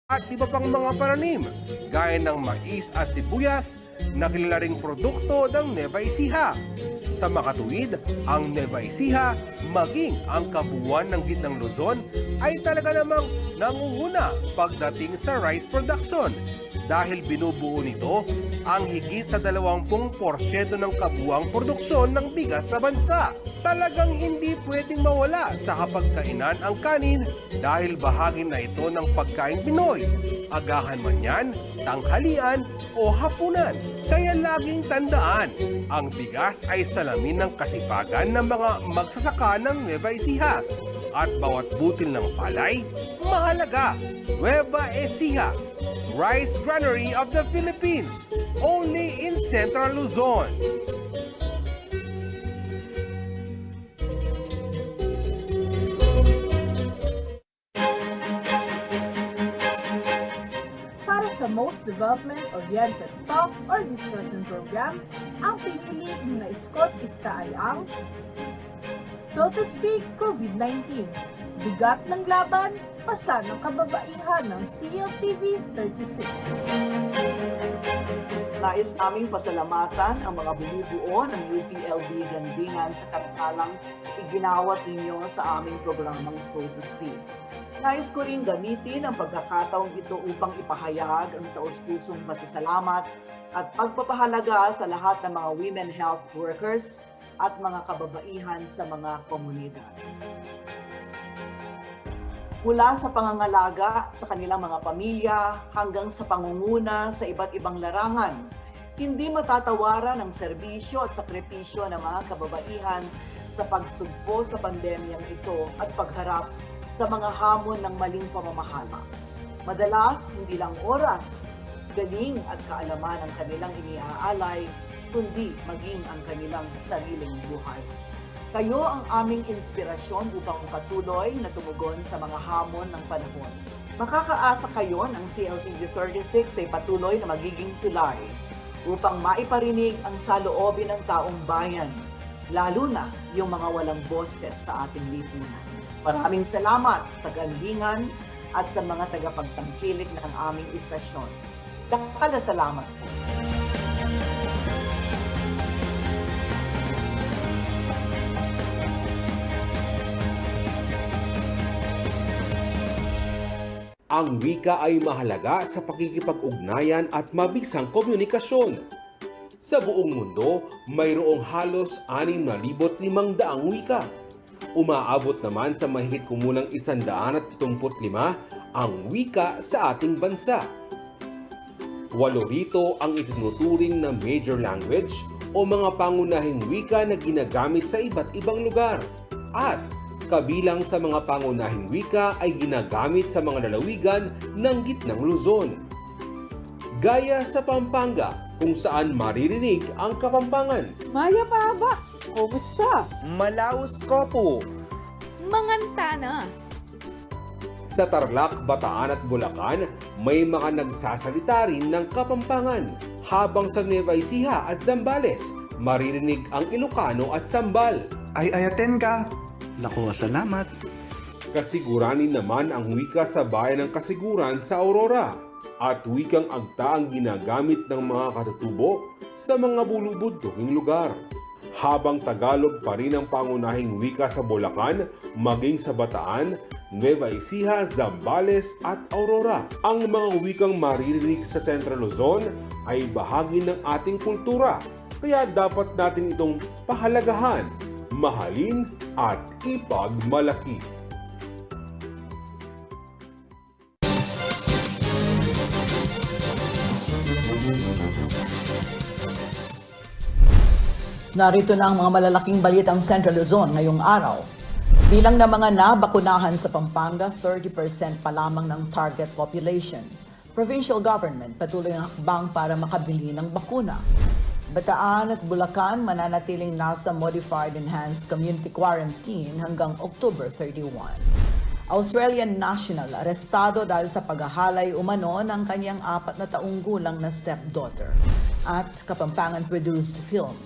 at iba pang mga pananim gaya ng mais at sibuyas na kilala ring produkto ng Nueva Ecija. Sa makatuwid, ang Nueva Ecija maging ang kabuuan ng Gitnang Luzon ay talaga namang nangunguna pagdating sa rice production dahil binubuo nito ang higit sa 20% ng kabuuang produksyon ng bigas sa bansa. Talagang hindi pwedeng mawala sa hapagkainan ang kanin dahil bahagi na ito ng pagkain Pinoy. Agahan man yan, tanghalian o hapunan. Kaya laging tandaan, ang bigas ay salamin ng kasipagan ng mga magsasaka ng Nueva Ecija. At bawat butil ng palay, mahalaga. Nueva Ecija, Rice Granary of the Philippines, only in Central Luzon. Para sa most development-oriented talk or discussion program, ang pinili ni na Scott Ista ay ang So to Speak COVID-19, Bigat ng Laban, Pasa ng Kababaihan ng CLTV 36. Nais naming pasalamatan ang mga bumubuo ng UPLB Gandingan sa katatalang iginawat ninyo sa aming programang So to Speak. Nais ko rin gamitin ang pagkakataong ito upang ipahayag ang taus-pusong pasasalamat at pagpapahalaga sa lahat ng mga women health workers at mga kababaihan sa mga komunidad. Mula sa pangangalaga sa kanilang mga pamilya hanggang sa pangunguna sa iba't ibang larangan, hindi matatawaran ang serbisyo at sakripisyo ng mga kababaihan sa pagsugpo sa pandemyang ito at pagharap sa mga hamon ng maling pamamahala. Madalas, hindi lang oras, galing at kaalaman ang kanilang iniaalay, kundi maging ang kanilang sariling buhay. Kayo ang aming inspirasyon upang patuloy na tumugon sa mga hamon ng panahon. Makakaasa kayo ng CLTV 36 ay patuloy na magiging tulay upang maiparinig ang saloobin ng taong bayan, lalo na yung mga walang boses sa ating lipunan. Maraming salamat sa galingan at sa mga tagapagtangkilik ng aming istasyon. Dakal na salamat po. Ang wika ay mahalaga sa pakikipag-ugnayan at mabisang komunikasyon. Sa buong mundo, mayroong halos 6,500 wika. Umaabot naman sa mahigit kumulang 175 ang wika sa ating bansa. 8 rito ang itinuturing na major language o mga pangunahing wika na ginagamit sa iba't ibang lugar. At kabilang sa mga pangunahing wika ay ginagamit sa mga lalawigan ng Gitnang Luzon. Gaya sa Pampanga, kung saan maririnig ang Kapampangan. Maya Paba, kumusta? Malaus Kopo. Mangantana. Sa Tarlac, Bataan at Bulacan, may mga nagsasalita rin ng Kapampangan. Habang sa Nueva Ecija at Zambales, maririnig ang Ilocano at Sambal. Ay ayaten ka. Naku, salamat. Kasiguranin naman ang wika sa bayan ng Kasiguran sa Aurora at wikang agta ang ginagamit ng mga katutubo sa mga bulubunduking lugar. Habang Tagalog pa rin ang pangunahing wika sa Bulacan, maging sa Bataan, Nueva Ecija, Zambales at Aurora. Ang mga wikang maririnig sa Central Luzon ay bahagi ng ating kultura, kaya dapat natin itong pahalagahan, mahalin at ipagmalaki. Narito na ang mga malalaking balitang Central Luzon ngayong araw. Bilang ng mga nabakunahan sa Pampanga, 30% pa lamang ng target population. Provincial government patuloy ang hakbang para makabili ng bakuna. Bataan at Bulacan mananatiling nasa Modified Enhanced Community Quarantine hanggang October 31. Australian national arestado dahil sa paghahalay umano ng kanyang 4 na taong gulang na stepdaughter. At Kapampangan-produced film.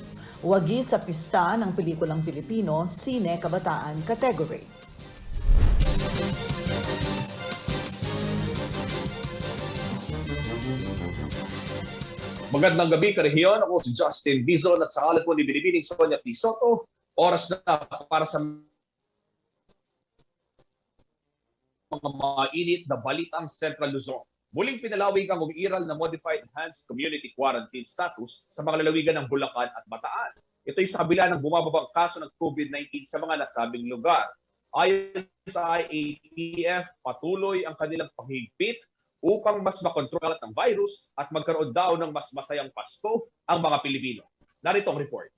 Wagi sa pista ng pelikulang Pilipino, Sine Kabataan category. Magandang gabi, karehiyon. Ako si Justin Dizon at sa kalat po ni Binibining Sonia P. Soto. Oras na para sa mga mainit na balitang Central Luzon. Muling pinalawig ang umiiral na Modified Enhanced Community Quarantine Status sa mga lalawigan ng Bulacan at Bataan. Ito'y sa kabila ng bumababang kaso ng COVID-19 sa mga nasabing lugar. Ayon sa IATF, patuloy ang kanilang paghigpit upang mas makontrol ng virus at magkaroon daw ng mas masayang Pasko ang mga Pilipino. Narito ang report.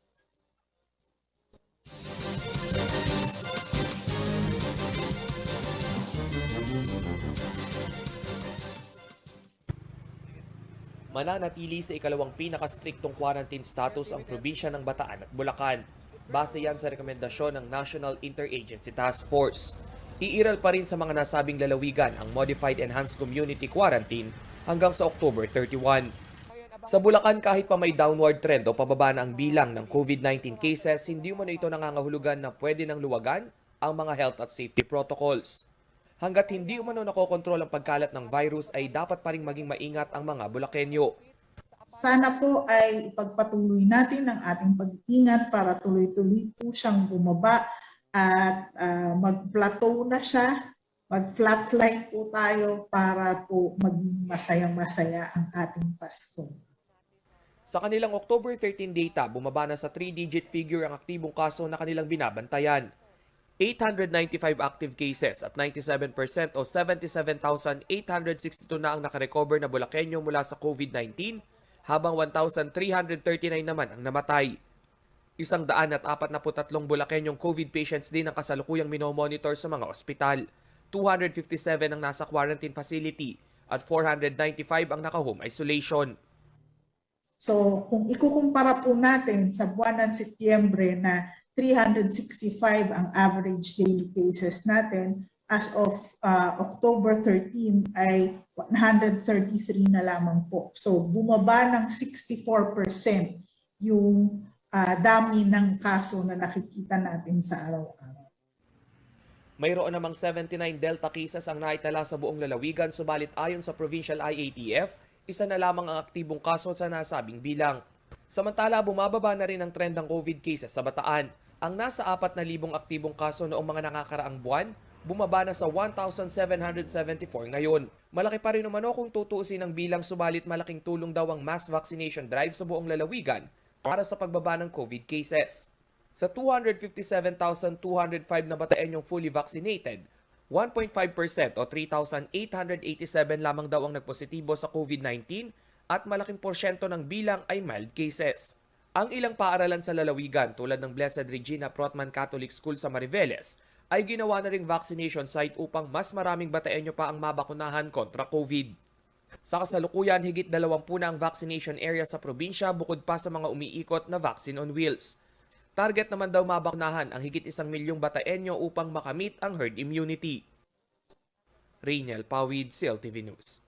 Mananatili sa ikalawang pinakastriktong quarantine status ang probinsya ng Bataan at Bulacan. Base yan sa rekomendasyon ng National Interagency Task Force. Iiral pa rin sa mga nasabing lalawigan ang Modified Enhanced Community Quarantine hanggang sa October 31. Sa Bulacan, kahit pa may downward trend o pababa na ang bilang ng COVID-19 cases, hindi mo na ito nangangahulugan na pwede nang luwagan ang mga health at safety protocols. Hanggat hindi umano nakokontrol ang pagkalat ng virus ay dapat pa rin maging maingat ang mga Bulakenyo. Sana po ay ipagpatuloy natin ang ating pag-iingat para tuloy-tuloy po siyang bumaba at mag-plateau na siya, mag-flatline po tayo para po maging masayang-masaya ang ating Pasko. Sa kanilang October 13 data, bumaba na sa 3-digit figure ang aktibong kaso na kanilang binabantayan. 895 active cases at 97% o 77,862 na ang nakarecover na Bulakenyo mula sa COVID-19, habang 1,339 naman ang namatay. 143 Bulakenyong COVID patients din ang kasalukuyang minomonitor sa mga ospital. 257 ang nasa quarantine facility at 495 ang naka-home isolation. So kung ikukumpara po natin sa buwan ng Setyembre na 365 ang average daily cases natin, as of October 13 ay 133 na lamang po. So bumaba ng 64% yung dami ng kaso na nakikita natin sa araw-araw. Mayroon namang 79 Delta cases ang naitala sa buong lalawigan, subalit ayon sa Provincial IATF, isa na lamang ang aktibong kaso sa nasabing bilang. Samantala, bumababa na rin ang trend ng COVID cases sa Bataan. Ang nasa 4,000 aktibong kaso noong mga nakakaraang buwan, bumaba na sa 1,774 ngayon. Malaki pa rin naman kung tutuusin ang bilang, subalit malaking tulong daw ang mass vaccination drive sa buong lalawigan para sa pagbaba ng COVID cases. Sa 257,205 na Bataenyong fully vaccinated, 1.5% o 3,887 lamang daw ang nagpositibo sa COVID-19 at malaking porsyento ng bilang ay mild cases. Ang ilang paaralan sa lalawigan tulad ng Blessed Regina Prothman Catholic School sa Mariveles ay ginawa na ring vaccination site upang mas maraming Bataenyo pa ang mabakunahan kontra COVID. Sa kasalukuyan, higit 20 na ang vaccination area sa probinsya bukod pa sa mga umiikot na vaccine on wheels. Target naman daw mabakunahan ang higit 1 milyong Bataenyo upang makamit ang herd immunity. Rainiel Pawid, CLTV News.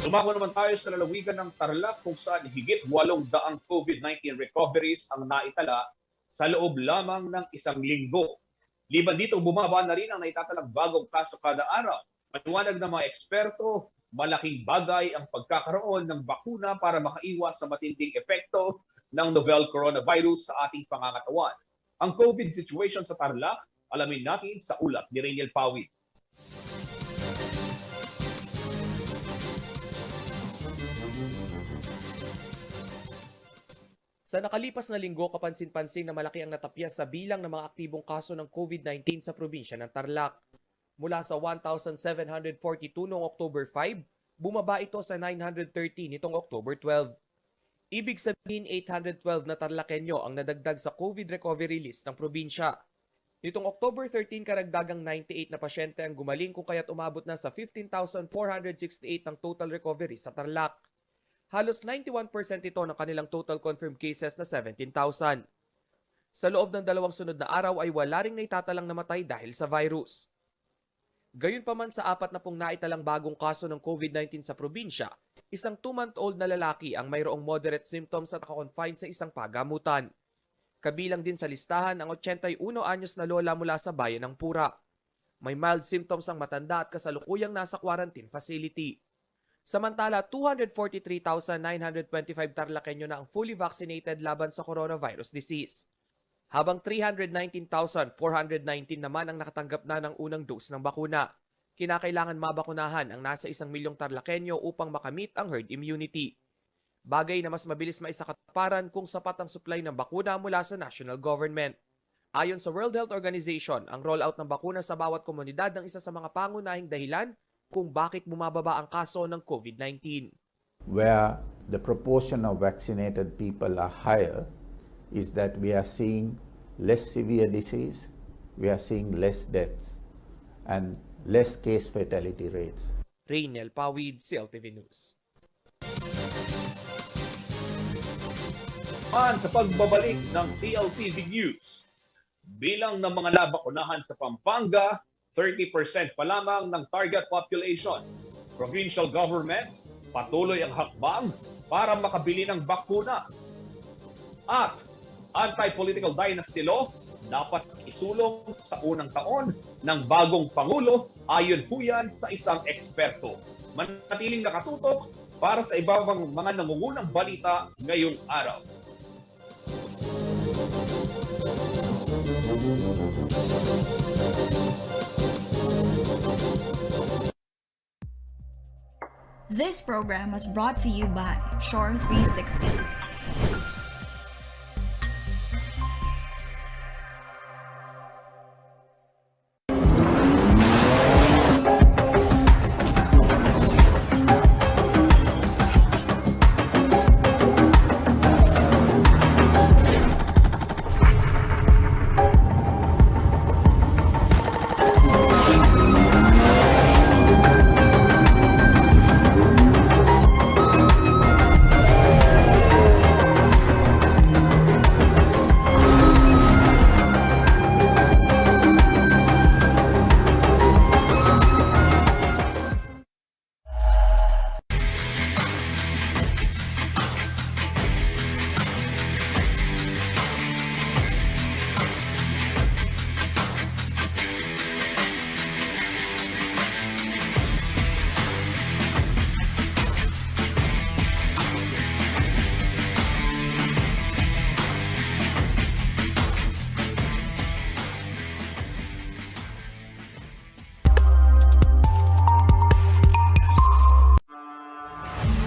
Tumago naman tayo sa lalawigan ng Tarlac kung saan higit 800 COVID-19 recoveries ang naitala sa loob lamang ng isang linggo. Liban dito, bumaba na rin ang naitatalang bagong kaso kada araw. Maliwanag ng mga eksperto, malaking bagay ang pagkakaroon ng bakuna para makaiwas sa matinding epekto ng novel coronavirus sa ating pangangatawan. Ang COVID situation sa Tarlac, alamin natin sa ulat ni Rainiel Pawid. Sa nakalipas na linggo, kapansin-pansin na malaki ang natapyas sa bilang ng mga aktibong kaso ng COVID-19 sa probinsya ng Tarlac. Mula sa 1,742 noong October 5, bumaba ito sa 913 nitong October 12. Ibig sabihin 812 na Tarlakenyo ang nadagdag sa COVID recovery list ng probinsya. Nitong October 13, karagdagang 98 na pasyente ang gumaling kung kaya't umabot na sa 15,468 ang total recovery sa Tarlac. Halos 91% ito ng kanilang total confirmed cases na 17,000. Sa loob ng 2 sunod na araw ay wala ring naitatalang namatay dahil sa virus. Gayunpaman sa 40 naitalang bagong kaso ng COVID-19 sa probinsya, isang 2-month-old na lalaki ang mayroong moderate symptoms at naka-confine sa isang pagamutan. Kabilang din sa listahan ang 81 anyos na lola mula sa bayan ng Pura. May mild symptoms ang matanda at kasalukuyang nasa quarantine facility. Samantala, 243,925 Tarlakenyo na ang fully vaccinated laban sa coronavirus disease. Habang 319,419 naman ang nakatanggap na ng unang dose ng bakuna. Kinakailangan mabakunahan ang nasa 1 milyong Tarlakenyo upang makamit ang herd immunity. Bagay na mas mabilis maisakatuparan kung sapat ang supply ng bakuna mula sa national government. Ayon sa World Health Organization, ang rollout ng bakuna sa bawat komunidad ang isa sa mga pangunahing dahilan kung bakit bumababa ang kaso ng COVID-19. Where the proportion of vaccinated people are higher is that we are seeing less severe disease, we are seeing less deaths, and less case fatality rates. Raynel Pawid, CLTV News. Sa pagbabalik ng CLTV News, bilang ng mga nabakunahan sa Pampanga, 30% pa lamang ng target population. Provincial government, patuloy ang hakbang para makabili ng bakuna. At anti-political dynasty law dapat isulong sa unang taon ng bagong Pangulo ayon po yan sa isang eksperto. Manatiling nakatutok para sa ibang mga nangungunang balita ngayong araw. This program was brought to you by Shore 360.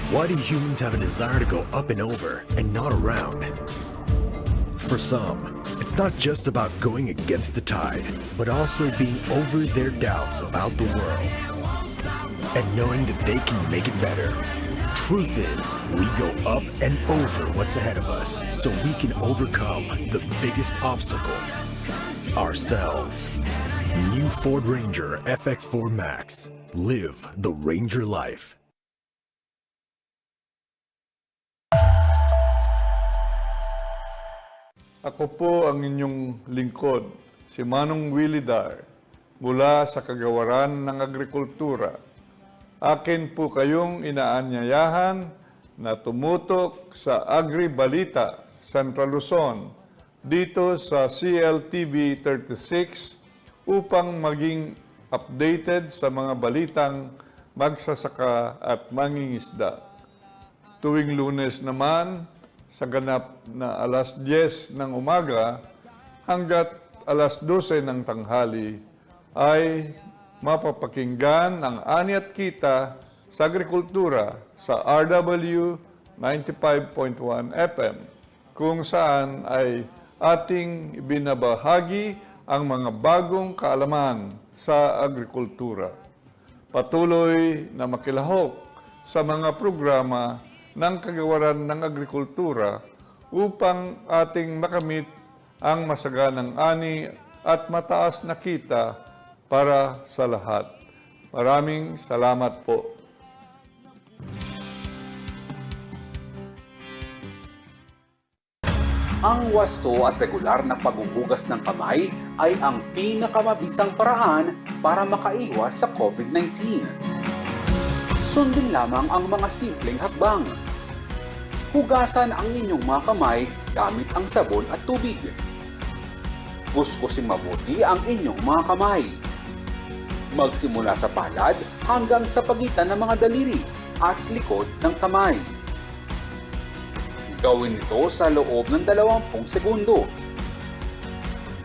Why do humans have a desire to go up and over and not around? For some, it's not just about going against the tide, but also being over their doubts about the world and knowing that they can make it better. Truth is, we go up and over what's ahead of us so we can overcome the biggest obstacle, ourselves. New Ford Ranger FX4 Max. Live the Ranger life. Ako po ang inyong lingkod, si Manong Willie Dar, mula sa Kagawaran ng Agrikultura. Akin po kayong inaanyayahan na tumutok sa Agri-Balita, Central Luzon, dito sa CLTV 36 upang maging updated sa mga balitang magsasaka at mangingisda. Tuwing Lunes naman, sa ganap na alas 10 ng umaga hanggat alas 12 ng tanghali ay mapapakinggan ang ani at kita sa agrikultura sa RW 95.1 FM kung saan ay ating binabahagi ang mga bagong kaalaman sa agrikultura. Patuloy na makilahok sa mga programa ng Kagawaran ng Agrikultura upang ating makamit ang masaganang ani at mataas na kita para sa lahat. Maraming salamat po. Ang wasto at regular na paghuhugas ng kamay ay ang pinakamabisang paraan para makaiwas sa COVID-19. Sundin lamang ang mga simpleng hakbang. Hugasan ang inyong mga kamay gamit ang sabon at tubig. Kuskusin mabuti ang inyong mga kamay. magsimula sa palad hanggang sa pagitan ng mga daliri at likod ng kamay. Gawin ito sa loob ng 20 segundo.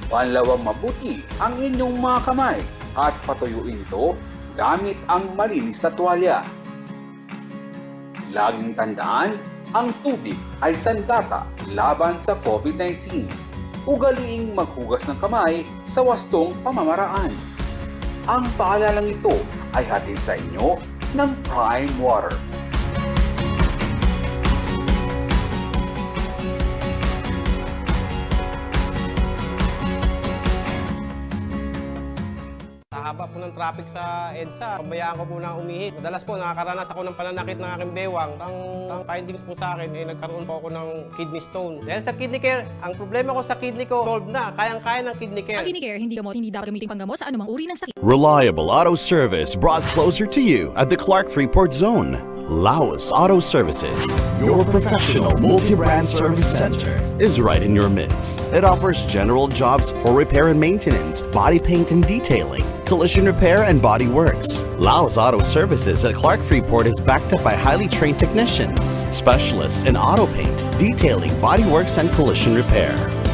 Panlawang mabuti ang inyong mga kamay at patuyuin ito gamit ang malinis na tuwalya. Laging tandaan, ang tubig ay sandata laban sa COVID-19. Ugaliing maghugas ng kamay sa wastong pamamaraan. Ang paalalang ito ay hatid sa inyo ng Prime Water. Sa haba po ng traffic sa EDSA, pabayaan ko po na umihi. Madalas po nakakaranas ako ng pananakit ng aking bewang. Ang findings po sa akin ay nagkaroon po ako ng kidney stone. Dahil sa kidney care, ang problema ko sa kidney ko, solved na. Kayang-kaya ng kidney care. Ang Kidney Care, hindi dapat gamitin panggamot sa anumang uri ng sakit. Reliable auto service brought closer to you at the Clark Freeport Zone. Laos Auto Services, your professional multi-brand service center, is right in your midst. It offers general jobs for repair and maintenance, body paint and detailing, collision repair and body works. Laos Auto Services at Clark Freeport is backed up by highly trained technicians, specialists in auto paint, detailing, body works and collision repair.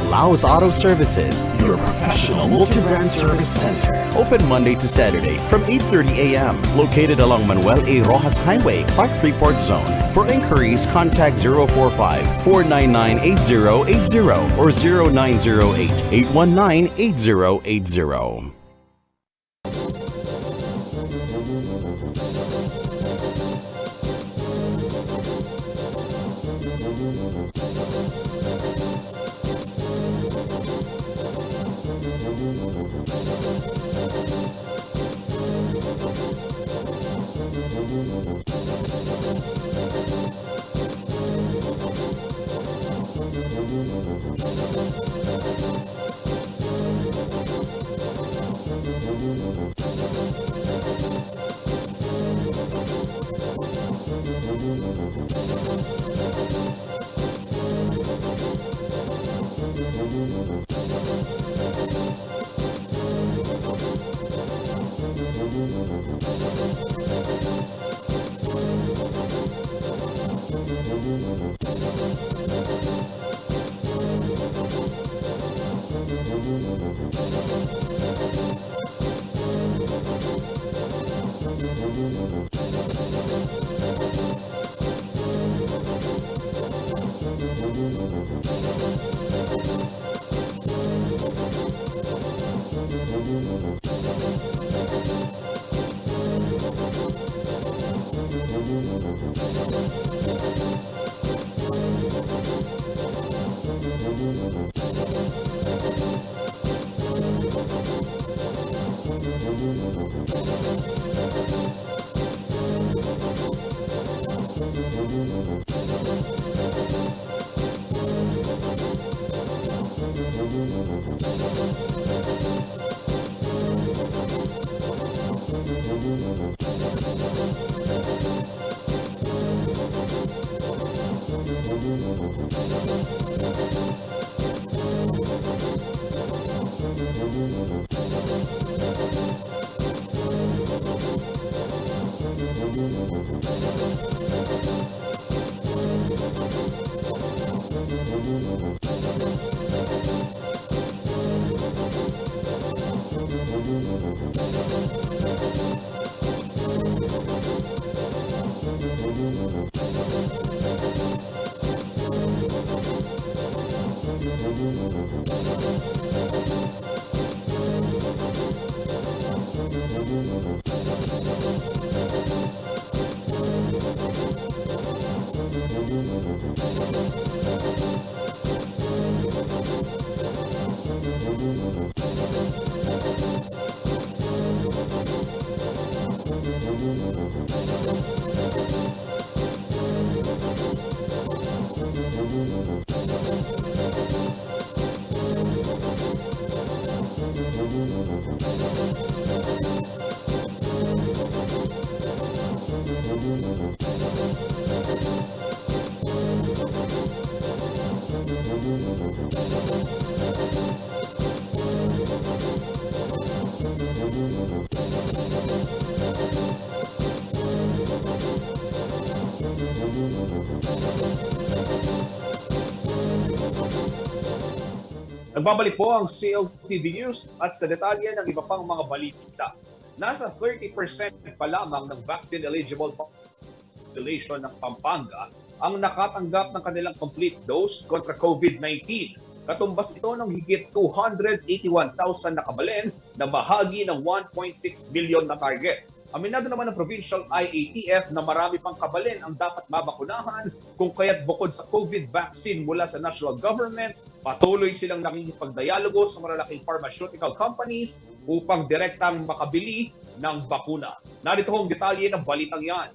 Laos Auto Services, your professional multi-brand service center. Open Monday to Saturday from 8:30 a.m. Located along Manuel A. Rojas Highway, Clark Freeport Zone. For inquiries, contact 045-499-8080 or 0908-819-8080. Nagbabalik po ang CLTV News at sa detalye ng iba pang mga balita. Nasa 30% pa lamang ng vaccine-eligible population ng Pampanga ang nakatanggap ng kanilang complete dose kontra COVID-19. Katumbas ito ng higit 281,000 na kabalin na bahagi ng 1.6 million na target. Aminado naman ng Provincial IATF na marami pang kabalin ang dapat mabakunahan kung kaya't bukod sa COVID vaccine mula sa national government, patuloy silang nakikipagdialogo sa malalaking pharmaceutical companies upang direktang makabili ng bakuna. Narito ang detalye ng balitang yan.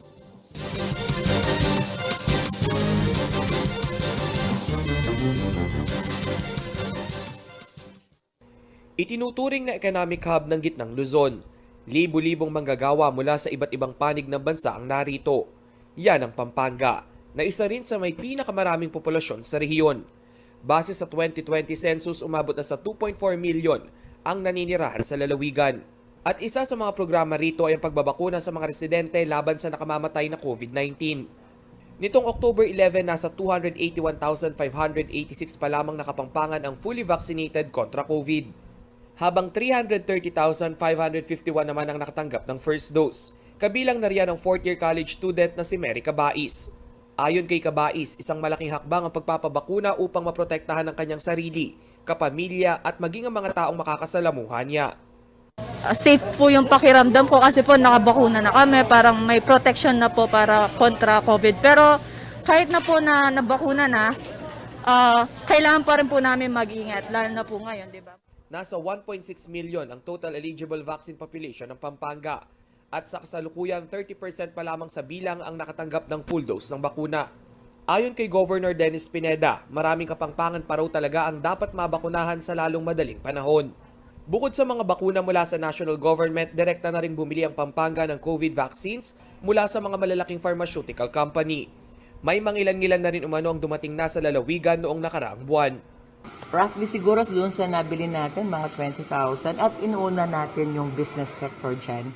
Itinuturing na economic hub ng Gitnang Luzon. Libo-libong manggagawa mula sa iba't ibang panig ng bansa ang narito. Yan ang Pampanga, na isa rin sa may pinakamaraming populasyon sa rehiyon. Base sa 2020 census, umabot na sa 2.4 million ang naninirahan sa lalawigan. At isa sa mga programa rito ay ang pagbabakuna sa mga residente laban sa nakamamatay na COVID-19. Nitong October 11, nasa 281,586 pa lamang nakapampangan ang fully vaccinated kontra COVID. Habang 330,551 naman ang nakatanggap ng first dose. Kabilang na riyan ang 4th-year college student na si Mary Cabais. Ayon kay Cabais, isang malaking hakbang ang pagpapabakuna upang maprotektahan ang kanyang sarili, kapamilya at maging ang mga taong makakasalamuhan niya. Safe po yung pakiramdam ko kasi po nakabakuna na kami, parang may protection na po para kontra COVID. Pero kahit na po na nabakuna na, kailangan pa rin po namin mag-ingat, lalo na po ngayon, di ba? Nasa 1.6 million ang total eligible vaccine population ng Pampanga at sa kasalukuyan 30% pa lamang sa bilang ang nakatanggap ng full dose ng bakuna. Ayon kay Governor Dennis Pineda, maraming kapampangan pa raw talaga ang dapat mabakunahan sa lalong madaling panahon. Bukod sa mga bakuna mula sa national government, direkta na rin bumili ang Pampanga ng COVID vaccines mula sa mga malalaking pharmaceutical company. May mangilan-ngilan na rin umano ang dumating na sa lalawigan noong nakaraang buwan. Roughly siguro doon sa nabili natin, mga 20,000 at inuuna natin yung business sector dyan.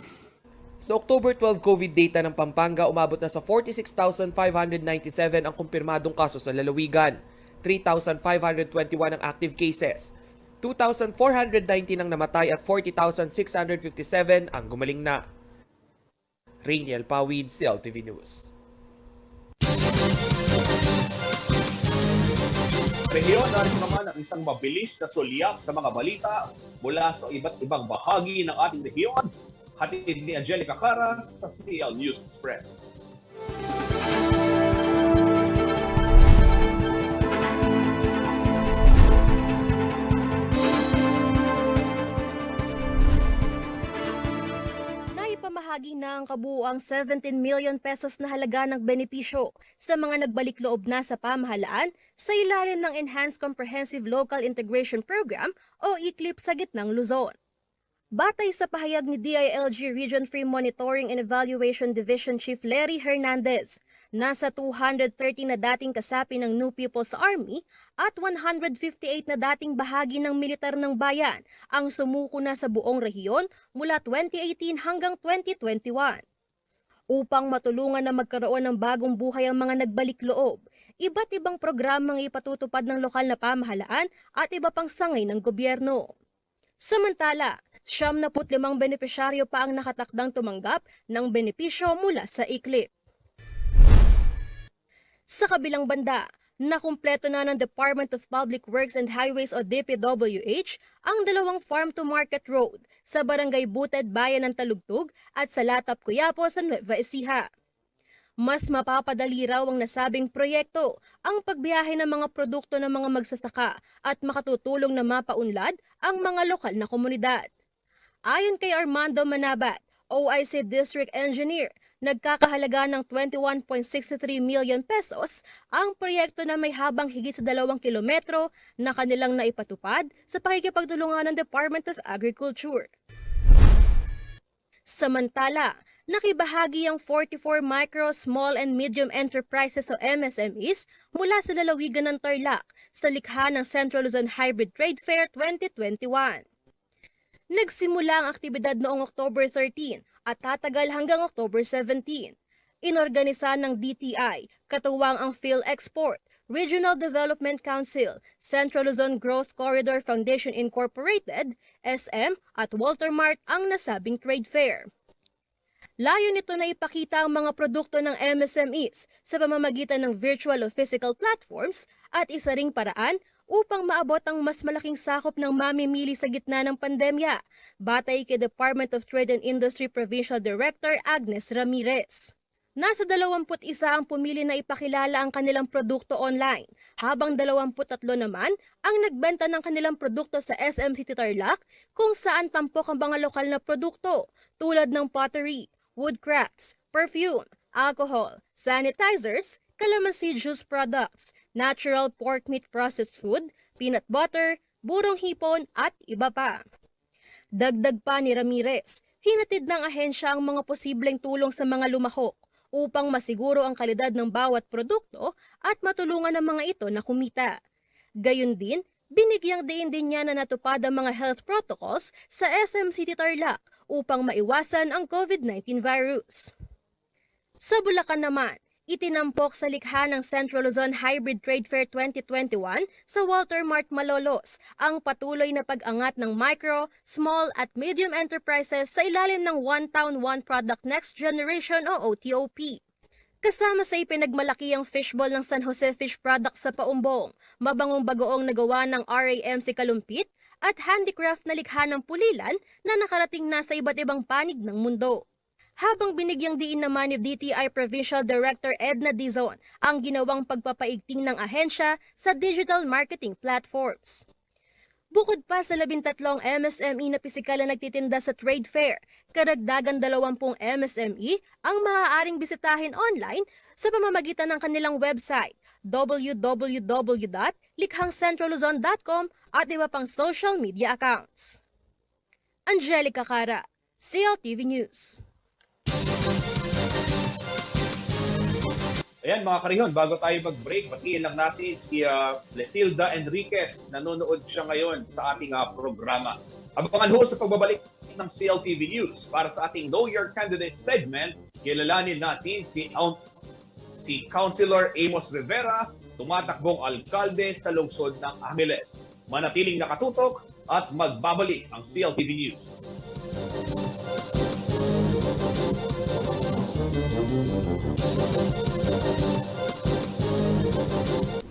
Sa October 12 COVID data ng Pampanga, umabot na sa 46,597 ang kumpirmadong kaso sa lalawigan, 3,521 ang active cases, 2,419 ang namatay at 40,657 ang gumaling na. Rainiel Pawid, CLTV News. Rehiyon, narito naman ang isang mabilis na sulyak sa mga balita mula sa iba't ibang bahagi ng ating rehiyon. Hatid ni Angelica Cara sa CL News Express. Naipamahagi na ang kabuuang 17 million pesos na halaga ng benepisyo sa mga nagbalik loob na sa pamahalaan sa ilalim ng Enhanced Comprehensive Local Integration Program o ECLIP sa Gitnang Luzon. Batay sa pahayag ni DILG Region 3 Monitoring and Evaluation Division Chief Larry Hernandez, nasa 230 na dating kasapi ng New People's Army at 158 na dating bahagi ng militar ng bayan ang sumuko na sa buong rehiyon mula 2018 hanggang 2021. Upang matulungan na magkaroon ng bagong buhay ang mga nagbalik loob, iba't ibang programang ipatutupad ng lokal na pamahalaan at iba pang sangay ng gobyerno. Samantala, 75 benepisyaryo pa ang nakatakdang tumanggap ng benepisyo mula sa ECLIP. Sa kabilang banda, nakumpleto na ng Department of Public Works and Highways o DPWH ang 2 farm-to-market road sa Barangay Buted, Bayan ng Talugtog at sa Latap, Quiapo sa Nueva Ecija. Mas mapapadali raw ang nasabing proyekto ang pagbiyahe ng mga produkto ng mga magsasaka at makatutulong na mapaunlad ang mga lokal na komunidad. Ayon kay Armando Manabat, OIC District Engineer, nagkakahalaga ng 21.63 million pesos ang proyekto na may habang higit sa 2 kilometro na kanilang naipatupad sa pakikipagtulungan ng Department of Agriculture. Samantala, nakibahagi ang 44 micro, small and medium enterprises o MSMEs mula sa lalawigan ng Tarlac sa likha ng Central Luzon Hybrid Trade Fair 2021. Nagsimula ang aktibidad noong October 13 at tatagal hanggang October 17. Inorganisa ng DTI, katuwang ang PhilExport, Regional Development Council, Central Luzon Growth Corridor Foundation Incorporated, SM at Walter Mart ang nasabing trade fair. Layo nito na ipakita ang mga produkto ng MSMEs sa pamamagitan ng virtual o physical platforms at isa ring paraan upang maabot ang mas malaking sakop ng mamimili sa gitna ng pandemya, batay kay Department of Trade and Industry Provincial Director Agnes Ramirez. Nasa 21 ang pumili na ipakilala ang kanilang produkto online, habang 23 naman ang nagbenta ng kanilang produkto sa SM City Tarlac kung saan tampok ang mga lokal na produkto tulad ng pottery, woodcrafts, perfume, alcohol, sanitizers, calamansi juice products, natural pork meat processed food, peanut butter, burong hipon at iba pa. Dagdag pa ni Ramirez, hinatid ng ahensya ang mga posibleng tulong sa mga lumahok upang masiguro ang kalidad ng bawat produkto at matulungan ang mga ito na kumita. Gayun din, binigyang diin din niya na natupad ang mga health protocols sa SM City Tarlac upang maiwasan ang COVID-19 virus. Sa Bulacan naman, itinampok sa likha ng Central Luzon Hybrid Trade Fair 2021 sa Walter Mart Malolos ang patuloy na pag-angat ng micro, small at medium enterprises sa ilalim ng One Town One Product Next Generation o OTOP. Kasama sa ipinagmalakihang fishbowl ng San Jose Fish Products sa Paumbong, mabangong bagoong nagawa ng RAMC Kalumpit at handicraft na likha ng pulilan na nakarating na sa iba't ibang panig ng mundo. Habang binigyang diin naman ni DTI Provincial Director Edna Dizon ang ginawang pagpapaigting ng ahensya sa digital marketing platforms. Bukod pa sa 13 MSME na pisikal na nagtitinda sa trade fair, karagdagan 20 MSME ang maaaring bisitahin online sa pamamagitan ng kanilang website www.likhangcentralluzon.com at iba pang social media accounts. Angelica Cara, CLTV News. Ayan mga karihon, bago tayo mag-break, batiin lang natin si Lesilda Enriquez. Nanonood siya ngayon sa ating programa. Abangan ho sa pagbabalik ng CLTV News para sa ating Know Your Candidate segment. Kilalanin natin si Councilor Amos Rivera, tumatakbong alkalde sa lungsod ng Angeles. Manatiling nakatutok at magbabalik ang CLTV News.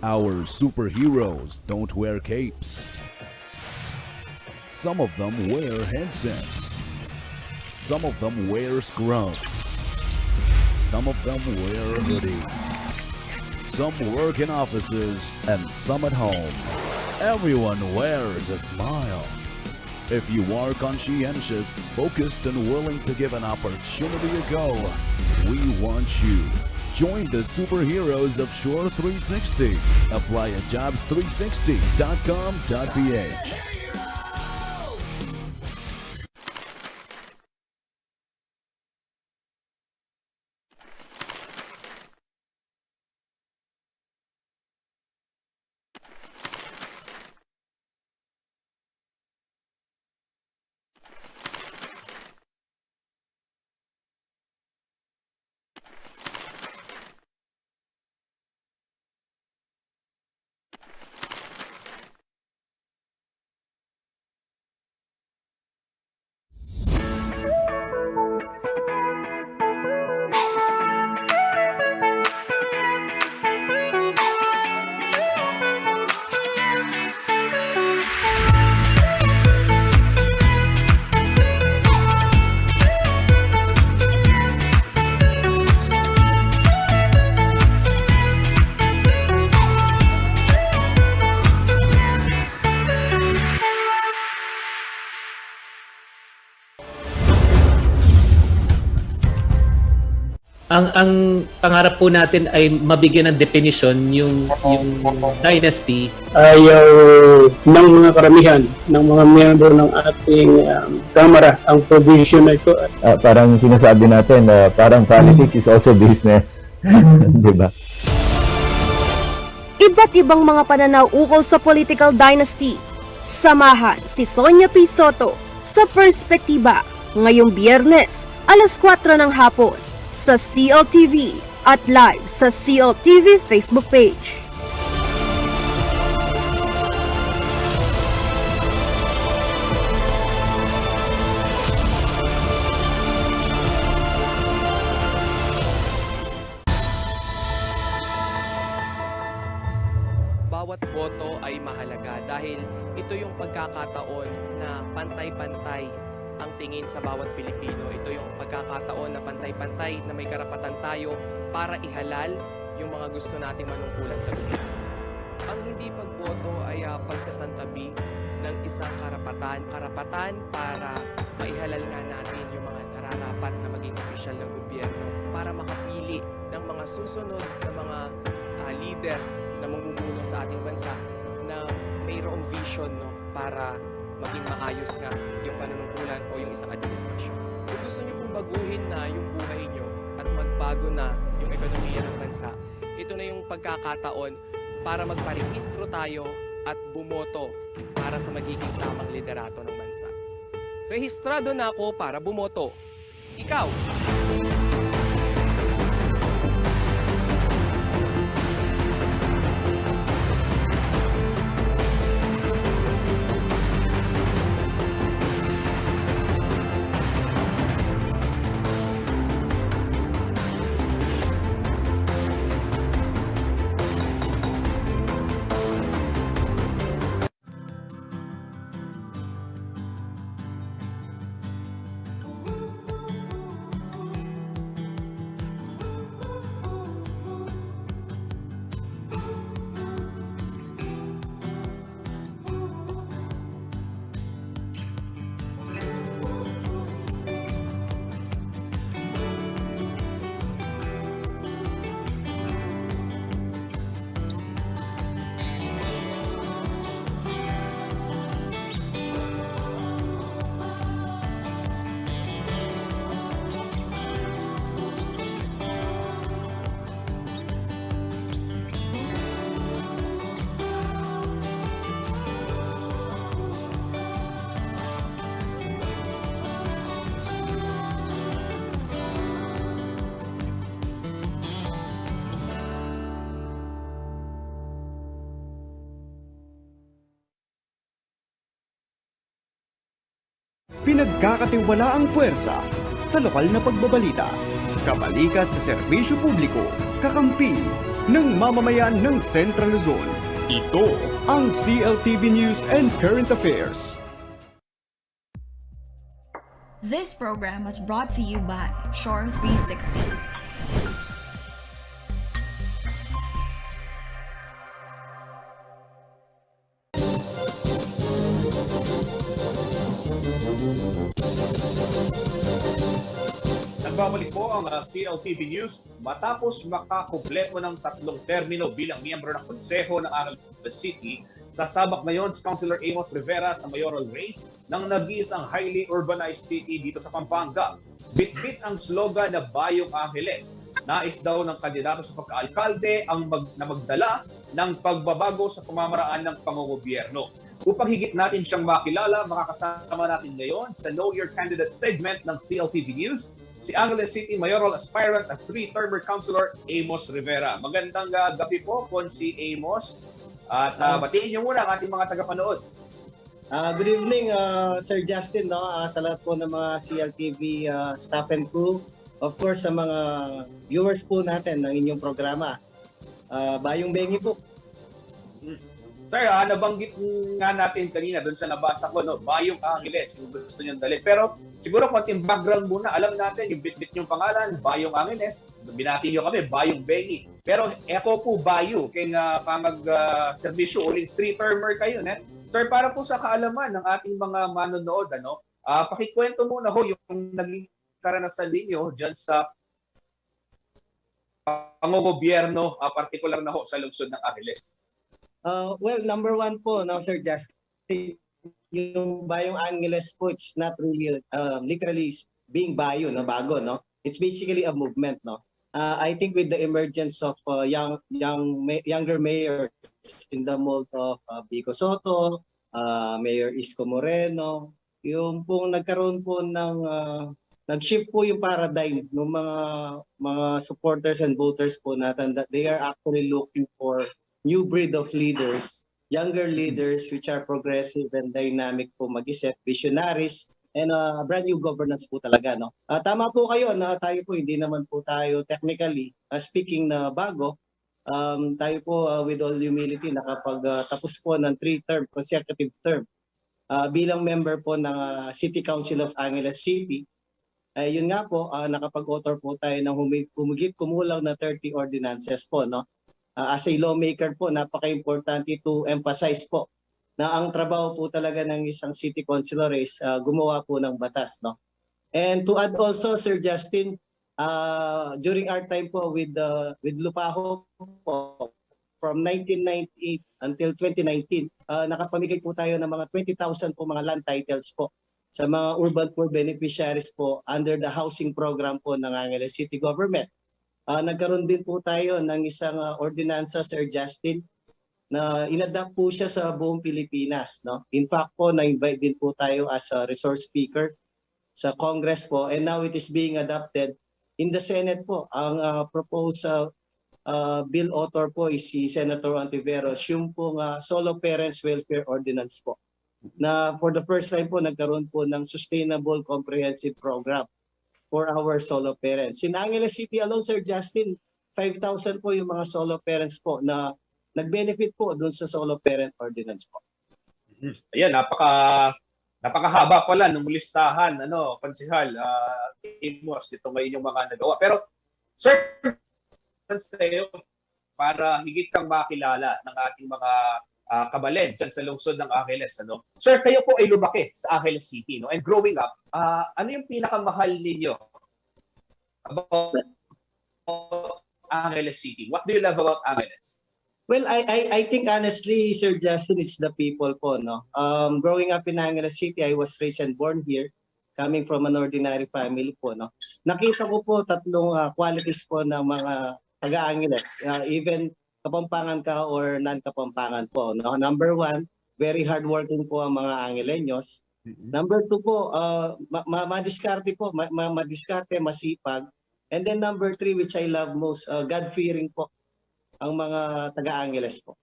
Our superheroes don't wear capes. Some of them wear headsets. Some of them wear scrubs. Some of them wear hoodies. Some work in offices and some at home. Everyone wears a smile. If you are conscientious, focused, and willing to give an opportunity a go, we want you. Join the superheroes of Shore 360. Apply at jobs360.com.ph. Ang pangarap po natin ay mabigyan ng definition yung dynasty. Ayaw ng mga karamihan ng mga miyembro ng ating Kamara ang provision na ito. Parang sinasabi natin, parang politics is also business. Diba? Iba't ibang mga pananaw ukol sa political dynasty. Samahan si Sonia P. Soto sa Perspektiba ngayong Biyernes, alas 4 ng hapon sa CLTV at live sa CLTV Facebook page. Bawat boto ay mahalaga dahil ito yung pagkakataon na pantay-pantay ang tingin sa bawat Pilipino. Ito yung pagkakataon na pantay-pantay na may karapatan tayo para ihalal yung mga gusto nating manungkulan sa gobyerno. Ang hindi pagboto ay pagsasantabi ng isang karapatan para maihalal nga natin yung mga nararapat na maging opisyal ng gobyerno para makapili ng mga susunod na mga leader na mamumuno sa ating bansa na mayroong vision para maging maayos nga yung panunungkulan o yung isang administrasyon. Kung gusto niyo pong baguhin na yung buhay niyo at magbago na yung ekonomiya ng bansa, ito na yung pagkakataon para magparehistro tayo at bumoto para sa magiging tamang liderato ng bansa. Rehistrado na ako para bumoto. Ikaw! Pinagkakatiwalaang puwersa sa lokal na pagbabalita. Kabalikat sa serbisyo publiko, kakampi ng mamamayan ng Central Luzon. Ito ang CLTV News and Current Affairs. This program was brought to you by Shore 360. Nagbabalik po ang CLTV News matapos makakumpleto ng 3 termino bilang miyembro ng konseho ng Angeles City. Sasabak ngayon si Councilor Amos Rivera sa mayoral race ng nag-iisang highly urbanized city dito sa Pampanga. Bit-bit ang slogan na Bayong Angeles. Nais daw ng kandidato sa pagka-alkalde na magdala ng pagbabago sa pamamaraan ng pangungobyerno. Upang higit natin siyang makilala, makakasama natin ngayon sa Know Your Candidate segment ng CLTV News, si Angeles City Mayoral Aspirant at 3-termer Councilor Amos Rivera. Magandang gabi po, si Amos. At batiin niyo muna ang ating mga tagapanood. Good evening, Sir Justin, sa lahat po ng mga CLTV staff and crew. Of course, sa mga viewers po natin ng inyong programa. Bayong Bengi po. Sir, nabanggit nga natin kanina doon sa nabasa ko, Bayong Angeles, kung gusto nyo dalhin. Pero siguro konting background muna. Alam natin, yung bit-bit yung pangalan, Bayong Angeles. Binati nyo kami, Bayong Bengi. Pero ako po Bayo, kaya pamag-servisyo, uling 3-termer kayo. Sir, para po sa kaalaman ng ating mga manonood, pakikwento muna ho yung naging karanasan ninyo dyan sa pangungobyerno, partikular na ho sa lungsod ng Angeles. Well, number one po, Sir Justin, yung Bayong Angeles po, it's not really literally being Bayo, bago, It's basically a movement, I think with the emergence of younger mayors in the mold of Vico Soto, Mayor Isko Moreno, yung pong nagkaroon po ng nag-shift po yung paradigm ng mga supporters and voters po natin that they are actually looking for new breed of leaders, younger leaders which are progressive and dynamic po mag-isip, visionaries, and brand new governance po talaga. No? Tama po kayo na tayo po hindi naman po tayo technically speaking na bago. Tayo po with all humility nakapag-tapos po ng 3-term consecutive term bilang member po ng City Council of Angeles City. Yun nga po, nakapag-author po tayo ng kumulang na 30 ordinances po. No? As a lawmaker po, napaka-importante to emphasize po na ang trabaho po talaga ng isang city councilor is gumawa po ng batas. No? And to add also, Sir Justin, during our time po with Lupaho po, from 1998 until 2019, nakapamigay po tayo ng mga 20,000 po mga land titles po sa mga urban poor beneficiaries po under the housing program po ng Angeles City Government. Nagkaroon din po tayo ng isang ordinansa, Sir Justin, na inadapt po siya sa buong Pilipinas. No? In fact po, na-invite din po tayo as a resource speaker sa Congress po, and now it is being adopted in the Senate po. Ang proposed bill author po is si Senator Antiveros, yung pong Solo Parents Welfare Ordinance po, na for the first time po nagkaroon po ng Sustainable Comprehensive Program for our solo parents. In Angeles City alone, Sir Justin, 5,000 po yung mga solo parents po na nag-benefit po doon sa Solo Parent Ordinance po. Ayan, napakahaba pala ng listahan, Konsehal, Amos, dito ngayon yung mga nagawa. Pero, sir, sa'yo, para higit kang makilala ng ating mga kabaled dyan sa lungsod ng Angeles. Sir, kayo po ay lumaki sa Angeles City. No? And growing up, ano yung pinakamahal ninyo about Angeles City? What do you love about Angeles? Well, I think honestly, Sir Justin, it's the people po. No? Growing up in Angeles City, I was raised and born here, coming from an ordinary family po. No? Nakita ko po tatlong qualities po ng mga taga-Angeles. Even Kapampangan ka or non-Kapampangan po. No? Number 1, very hardworking po ang mga Angelenyos. Number 2 po, madiskarte po, madiskarte, masipag. And then number 3, which I love most, God-fearing po ang mga taga-Angeles po.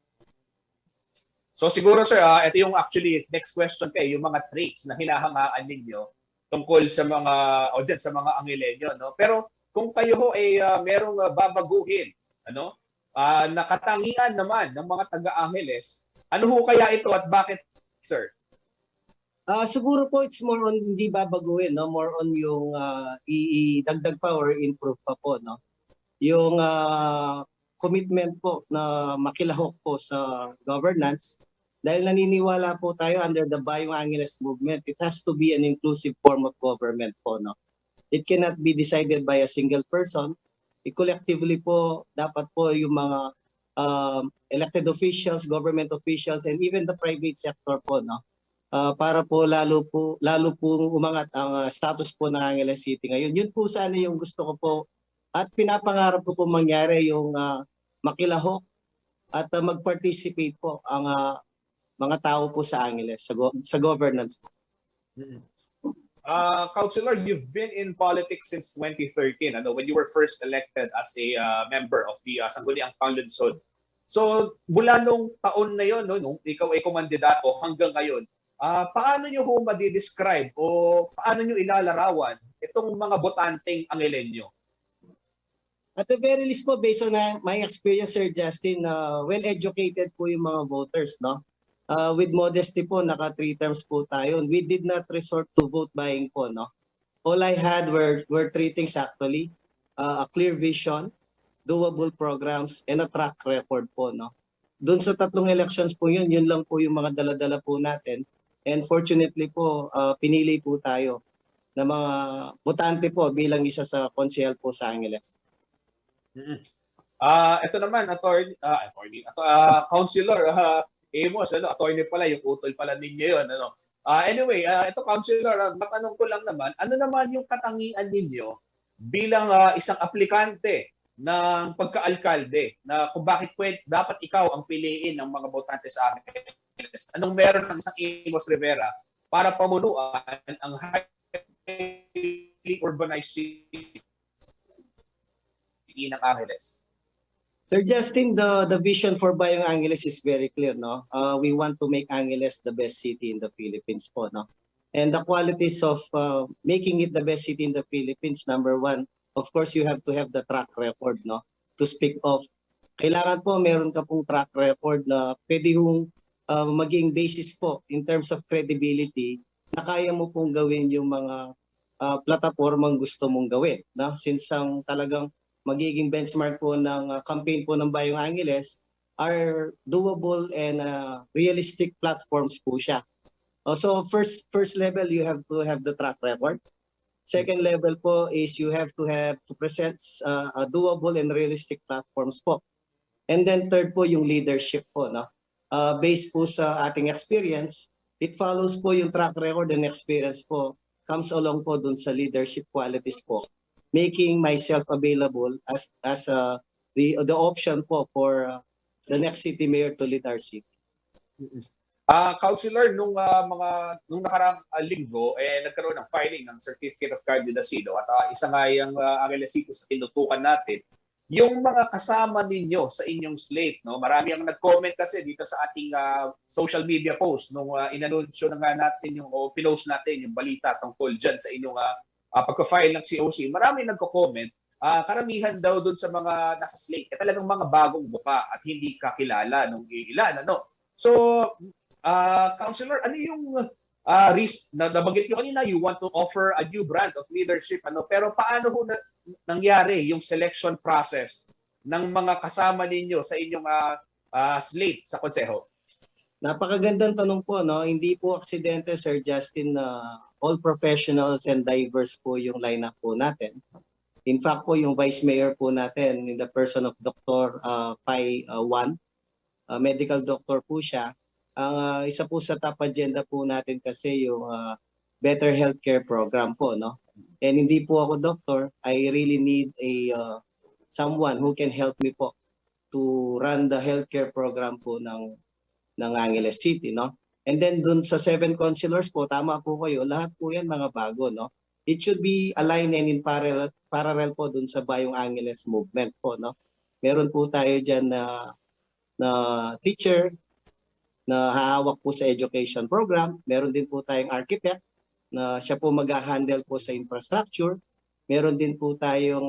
So siguro sir, ito yung actually next question kayo, yung mga traits na hinahangaan ninyo tungkol sa mga audience, sa mga Angelenyo. No? Pero kung kayo ho ay merong babaguhin, na katangian naman ng mga taga-Angeles, ano ho kaya ito at bakit, sir? Siguro po it's more on hindi babaguhin, no? More on yung idagdag pa or improve pa po. No? Yung commitment po na makilahok po sa governance, dahil naniniwala po tayo under the Bayong Angeles movement, it has to be an inclusive form of government po. No? It cannot be decided by a single person. Collectively po, dapat po yung mga elected officials, government officials, and even the private sector po, no? Para po lalo po umangat ang status po ng Angeles City ngayon. Yun po sana yung gusto ko po at pinapangarap ko po mangyari, yung makilahok at mag-participate po ang mga tao po sa Angeles, sa governance po. Councilor, you've been in politics since 2013, when you were first elected as a member of the Sangguniang Panlungsod. So, mula nung taon na yon, nung ikaw ay kumandidato hanggang ngayon, paano nyo ho madi-describe o paano nyo ilalarawan itong mga botanteng Angelenyo? At the very least po, based on my experience, Sir Justin, well-educated po yung mga voters, no? With modesty po, naka 3 terms po tayo. We did not resort to vote buying po, no? All I had were 3 things actually. A clear vision, doable programs, and a track record po, no? Doon sa 3 elections po yun lang po yung mga dala-dala po natin. And fortunately po, pinili po tayo na mga botante po bilang isa sa konsehal po sa Angeles. Ito naman, Councilor, Amos, attorney pala, yung utol pala ninyo yun. Anyway, ito, Councilor, matanong ko lang naman, ano naman yung katangian ninyo bilang isang aplikante ng pagka-alkalde na kung bakit dapat ikaw ang piliin ng mga botante sa amin? Anong meron ng isang Amos Rivera para pamunuan ang highly urbanized city ng Angeles? Sir Justin, the vision for Bayong Angeles is very clear, no? We want to make Angeles the best city in the Philippines po, no? And the qualities of making it the best city in the Philippines, number one, of course, you have to have the track record, no? To speak of. Kailangan po meron ka pong track record na pwede hong maging basis po in terms of credibility na kaya mo pong gawin yung mga platapormang gusto mong gawin, no? Since ang talagang magiging benchmark po ng campaign po ng Bayong Angeles are doable and realistic platforms po siya. So first level, you have to have the track record. Second level po is you have to present a doable and realistic platforms po. And then third po yung leadership po, no? Based po sa ating experience, it follows po yung track record and experience po comes along po dun sa leadership qualities po, making myself available as the option po for the next city mayor to lead our city. Councilor, nung nakaraang linggo, nagkaroon ng filing ng Certificate of Candidacy, at isa nga yung Angeles City sa tinutukan natin, yung mga kasama ninyo sa inyong slate, no? Marami ang nag-comment kasi dito sa ating social media post nung inanunsyo na nga natin o pinost natin yung balita tungkol dyan sa inyong pagka-file ng COC. Marami nagko-comment, karamihan daw dun sa mga nasa slate, talagang mga bagong buka at hindi kakilala nung ilan, ano? So, Councilor, ano yung risk na nabanggit nyo kanina, you want to offer a new brand of leadership, ano? Pero paano ho nangyari yung selection process ng mga kasama ninyo sa inyong slate sa konseho? Napakagandang tanong po, no? Hindi po aksidente, Sir Justin, na all professionals and diverse po yung lineup po natin. In fact po, yung Vice Mayor po natin, in the person of Dr. Pai Wan, medical doctor po siya. Ang isa po sa top agenda po natin kasi yung Better Healthcare Program po, no? And hindi po ako doctor, I really need someone who can help me po to run the healthcare program po ng Angeles City, no? And then dun sa 7 councilors po, tama po kayo, lahat po yan mga bago, no? It should be aligned and in parallel po dun sa Bayong Angeles movement po, no? Meron po tayo dyan na teacher na hahawak po sa education program. Meron din po tayong architect na siya po mag-handle po sa infrastructure. Meron din po tayong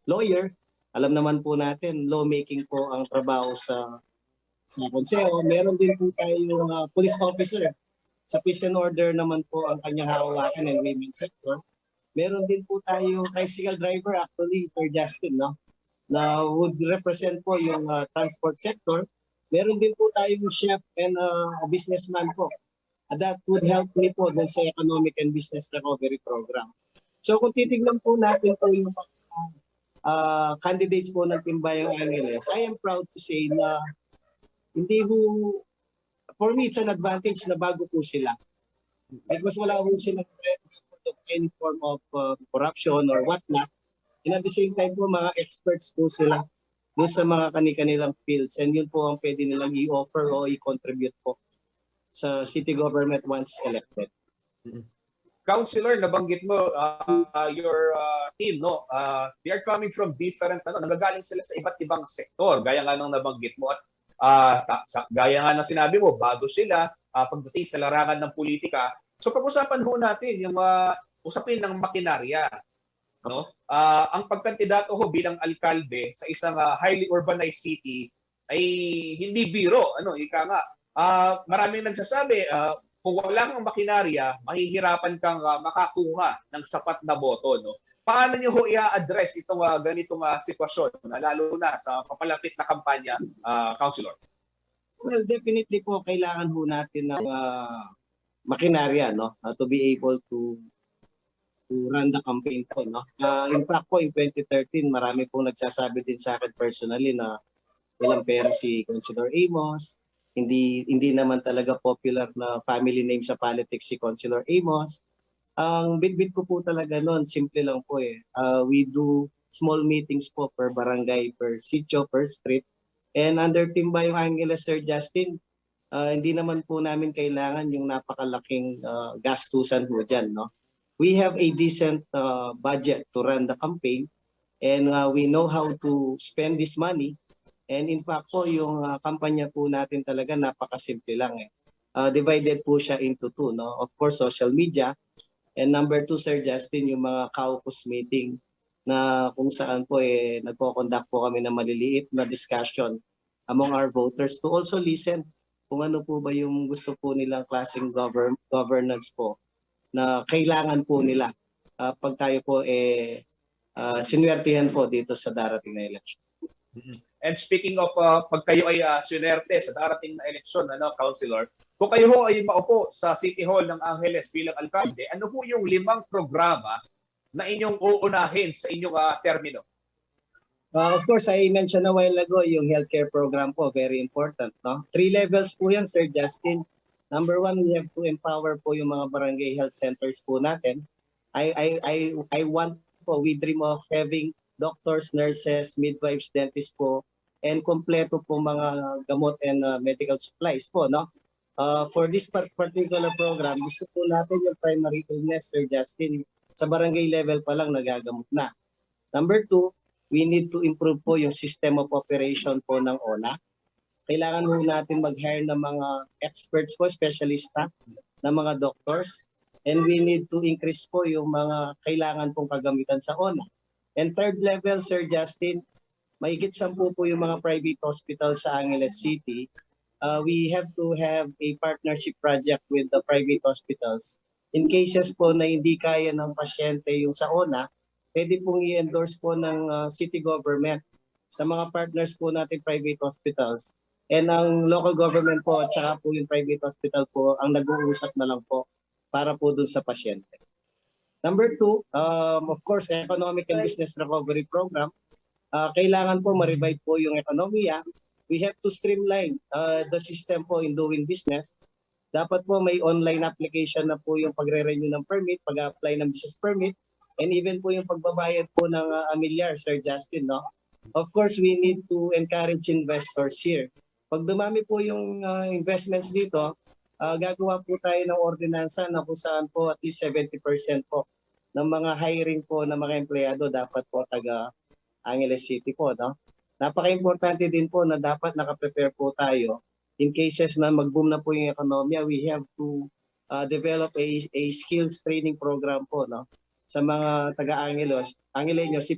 lawyer. Alam naman po natin, lawmaking po ang trabaho sa konseho. Meron din po tayong police officer. Sa peace and order naman po ang kanyang hawakan and women's sector. Meron din po tayong tricycle driver, actually, Sir Justin, no? Na would represent po yung transport sector. Meron din po tayong chef and a businessman po. That would help me po dun sa economic and business recovery program. So kung titignan po natin po yung candidates po ng Team Bayong Angeles, I am proud to say na hindi ho, for me it's an advantage na bago po sila. Because wala po silang record of any form of corruption or whatnot. And at the same time po, mga experts po sila doon sa mga kanilang fields, and yun po ang pwede nilang i-offer o i-contribute po sa city government once elected. Councilor, nabanggit mo your team, no? They are coming from different, nagagaling sila sa iba't ibang sektor, gaya nga nang nabanggit mo, at gaya nga ng sinabi mo, bago sila pagdating sa larangan ng politika. So pag-usapan ho natin yung usapin ng makinarya. No? Ang pagkandidato ho bilang alkalde sa isang highly urbanized city ay hindi biro. Ika nga, maraming nagsasabi, kung wala kang makinarya, mahihirapan kang makakuha ng sapat na boto. No? Paano nyo ho i-address itong ganitong sitwasyon, lalo na sa papalapit na kampanya, Councilor? Well, definitely po, kailangan ho natin ng makinarya, no? To be able to run the campaign po, no? In fact po, in 2013, marami pong nagsasabi din sa akin personally na walang pera si Councilor Amos, hindi naman talaga popular na family name sa politics si Councilor Amos. Ang bit-bit ko po talaga noon, simple lang po eh. We do small meetings po per barangay, per sitio, per street. And under Team Bayong Angeles, Sir Justin, hindi naman po namin kailangan yung napakalaking gastusan po dyan, no? We have a decent budget to run the campaign, and we know how to spend this money. And in fact po, yung kampanya po natin talaga napakasimple lang eh. Divided po siya into two, no? Of course, social media. And number 2, Sir Justin, yung mga caucus meeting na kung saan po nagpo-conduct po kami ng maliliit na discussion among our voters to also listen kung ano po ba yung gusto po nilang klaseng governance po na kailangan po nila pag tayo po sinuwertihan po dito sa darating na election. And speaking of pag kayo ay swerte sa darating na eleksyon, Councilor, kung kayo ho ay maupo sa City Hall ng Angeles bilang alkalde, ano po yung 5 programa na inyong uunahin sa inyong termino? Of course, I mentioned a while ago yung healthcare program po, very important, no? 3 levels po yan, Sir Justin. Number 1, we have to empower po yung mga barangay health centers po natin. I want po, we dream of having doctors, nurses, midwives, dentists po, and kompleto po mga gamot and medical supplies po, no? For this particular program, gusto po natin yung primary illness, Sir Justin, sa barangay level pa lang nagagamot na. Number 2, we need to improve po yung system of operation po ng ONA. Kailangan po natin mag-hire ng mga experts po, specialista, ng mga doctors. And we need to increase po yung mga kailangan pong kagamitan sa ONA. And third level, Sir Justin, mahigit 10 po yung mga private hospitals sa Angeles City. We have to have a partnership project with the private hospitals. In cases po na hindi kaya ng pasyente yung sa ONA, pwede pong i-endorse po ng city government sa mga partners po natin private hospitals. And ang local government po at saka po yung private hospital po ang nag-uusap na lang po para po dun sa pasyente. Number 2, of course, Economic and Business Recovery Program. Kailangan po ma-revive po yung ekonomiya. We have to streamline the system po in doing business. Dapat po may online application na po yung pagre-renew ng permit, pag-apply ng business permit, and even po yung pagbabayad po ng amilyar, Sir Justin, no? Of course, we need to encourage investors here. Pag dumami po yung investments dito, gagawa po tayo ng ordinansa na kung saan po at least 70% po ng mga hiring po ng mga empleyado dapat po taga Angeles City po, no? Napaka-importante din po na dapat nakaprepare po tayo in cases na mag-boom na po yung ekonomiya. We have to develop a skills training program po, no? Sa mga taga-Angeleños,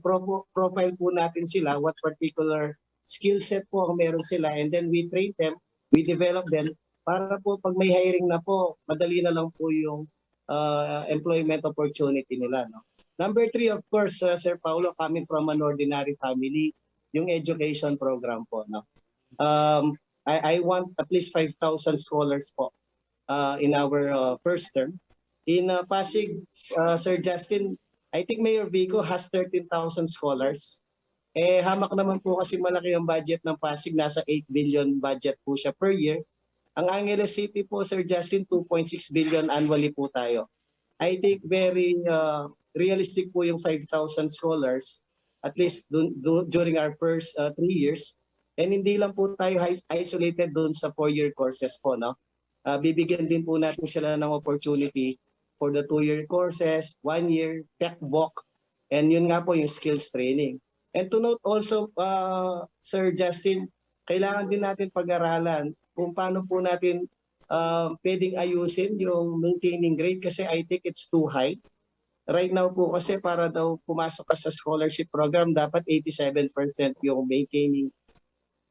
profile po natin sila, what particular skill set po ang meron sila, and then we train them, we develop them, para po pag may hiring na po, madali na lang po yung employment opportunity nila, no? Number 3, of course, Sir Paulo, coming from an ordinary family, yung education program po, no? I want at least 5,000 scholars po in our first term. In Pasig, Sir Justin, I think Mayor Vico has 13,000 scholars. Hamak naman po kasi malaki ang budget ng Pasig, nasa 8 billion budget po siya per year. Ang Angeles City po, Sir Justin, 2.6 billion annually po tayo. I think very realistic po yung 5,000 scholars, at least during our first 3 years. And hindi lang po tayo isolated doon sa 4-year courses po, no? Bibigyan din po natin sila ng opportunity for the 2-year courses, 1-year, tech voc, and yun nga po yung skills training. And to note also, Sir Justin, kailangan din natin pag-aralan kung paano po natin pwedeng ayusin yung maintaining grade kasi I think it's too high. Right now po kasi para daw pumasok ka sa scholarship program, dapat 87% yung maintaining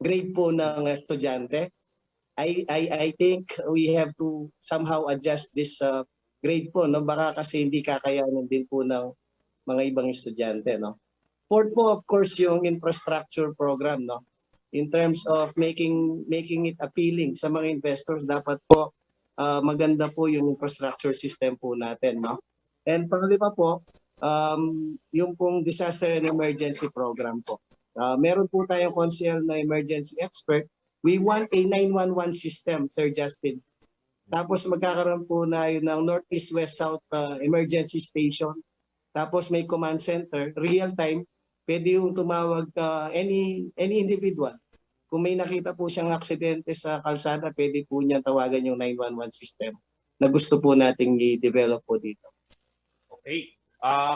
grade po ng estudyante. I think we have to somehow adjust this grade po, no? Baka kasi hindi kakayanin din po ng mga ibang estudyante, no? Fourth po, of course, yung infrastructure program, no? In terms of making it appealing sa mga investors, dapat po maganda po yung infrastructure system po natin, no? And pangalawa po, yung pong disaster and emergency program po. Meron po tayong council na emergency expert. We want a 911 system, Sir Justin. Tapos magkakaroon po na yun ng Northeast, West, South emergency station. Tapos may command center, real time, pwede yung tumawag any individual kung may nakita po siyang aksidente sa kalsada, pwede po niya tawagan yung 911 system na gusto po nating i-develop po dito. Okay.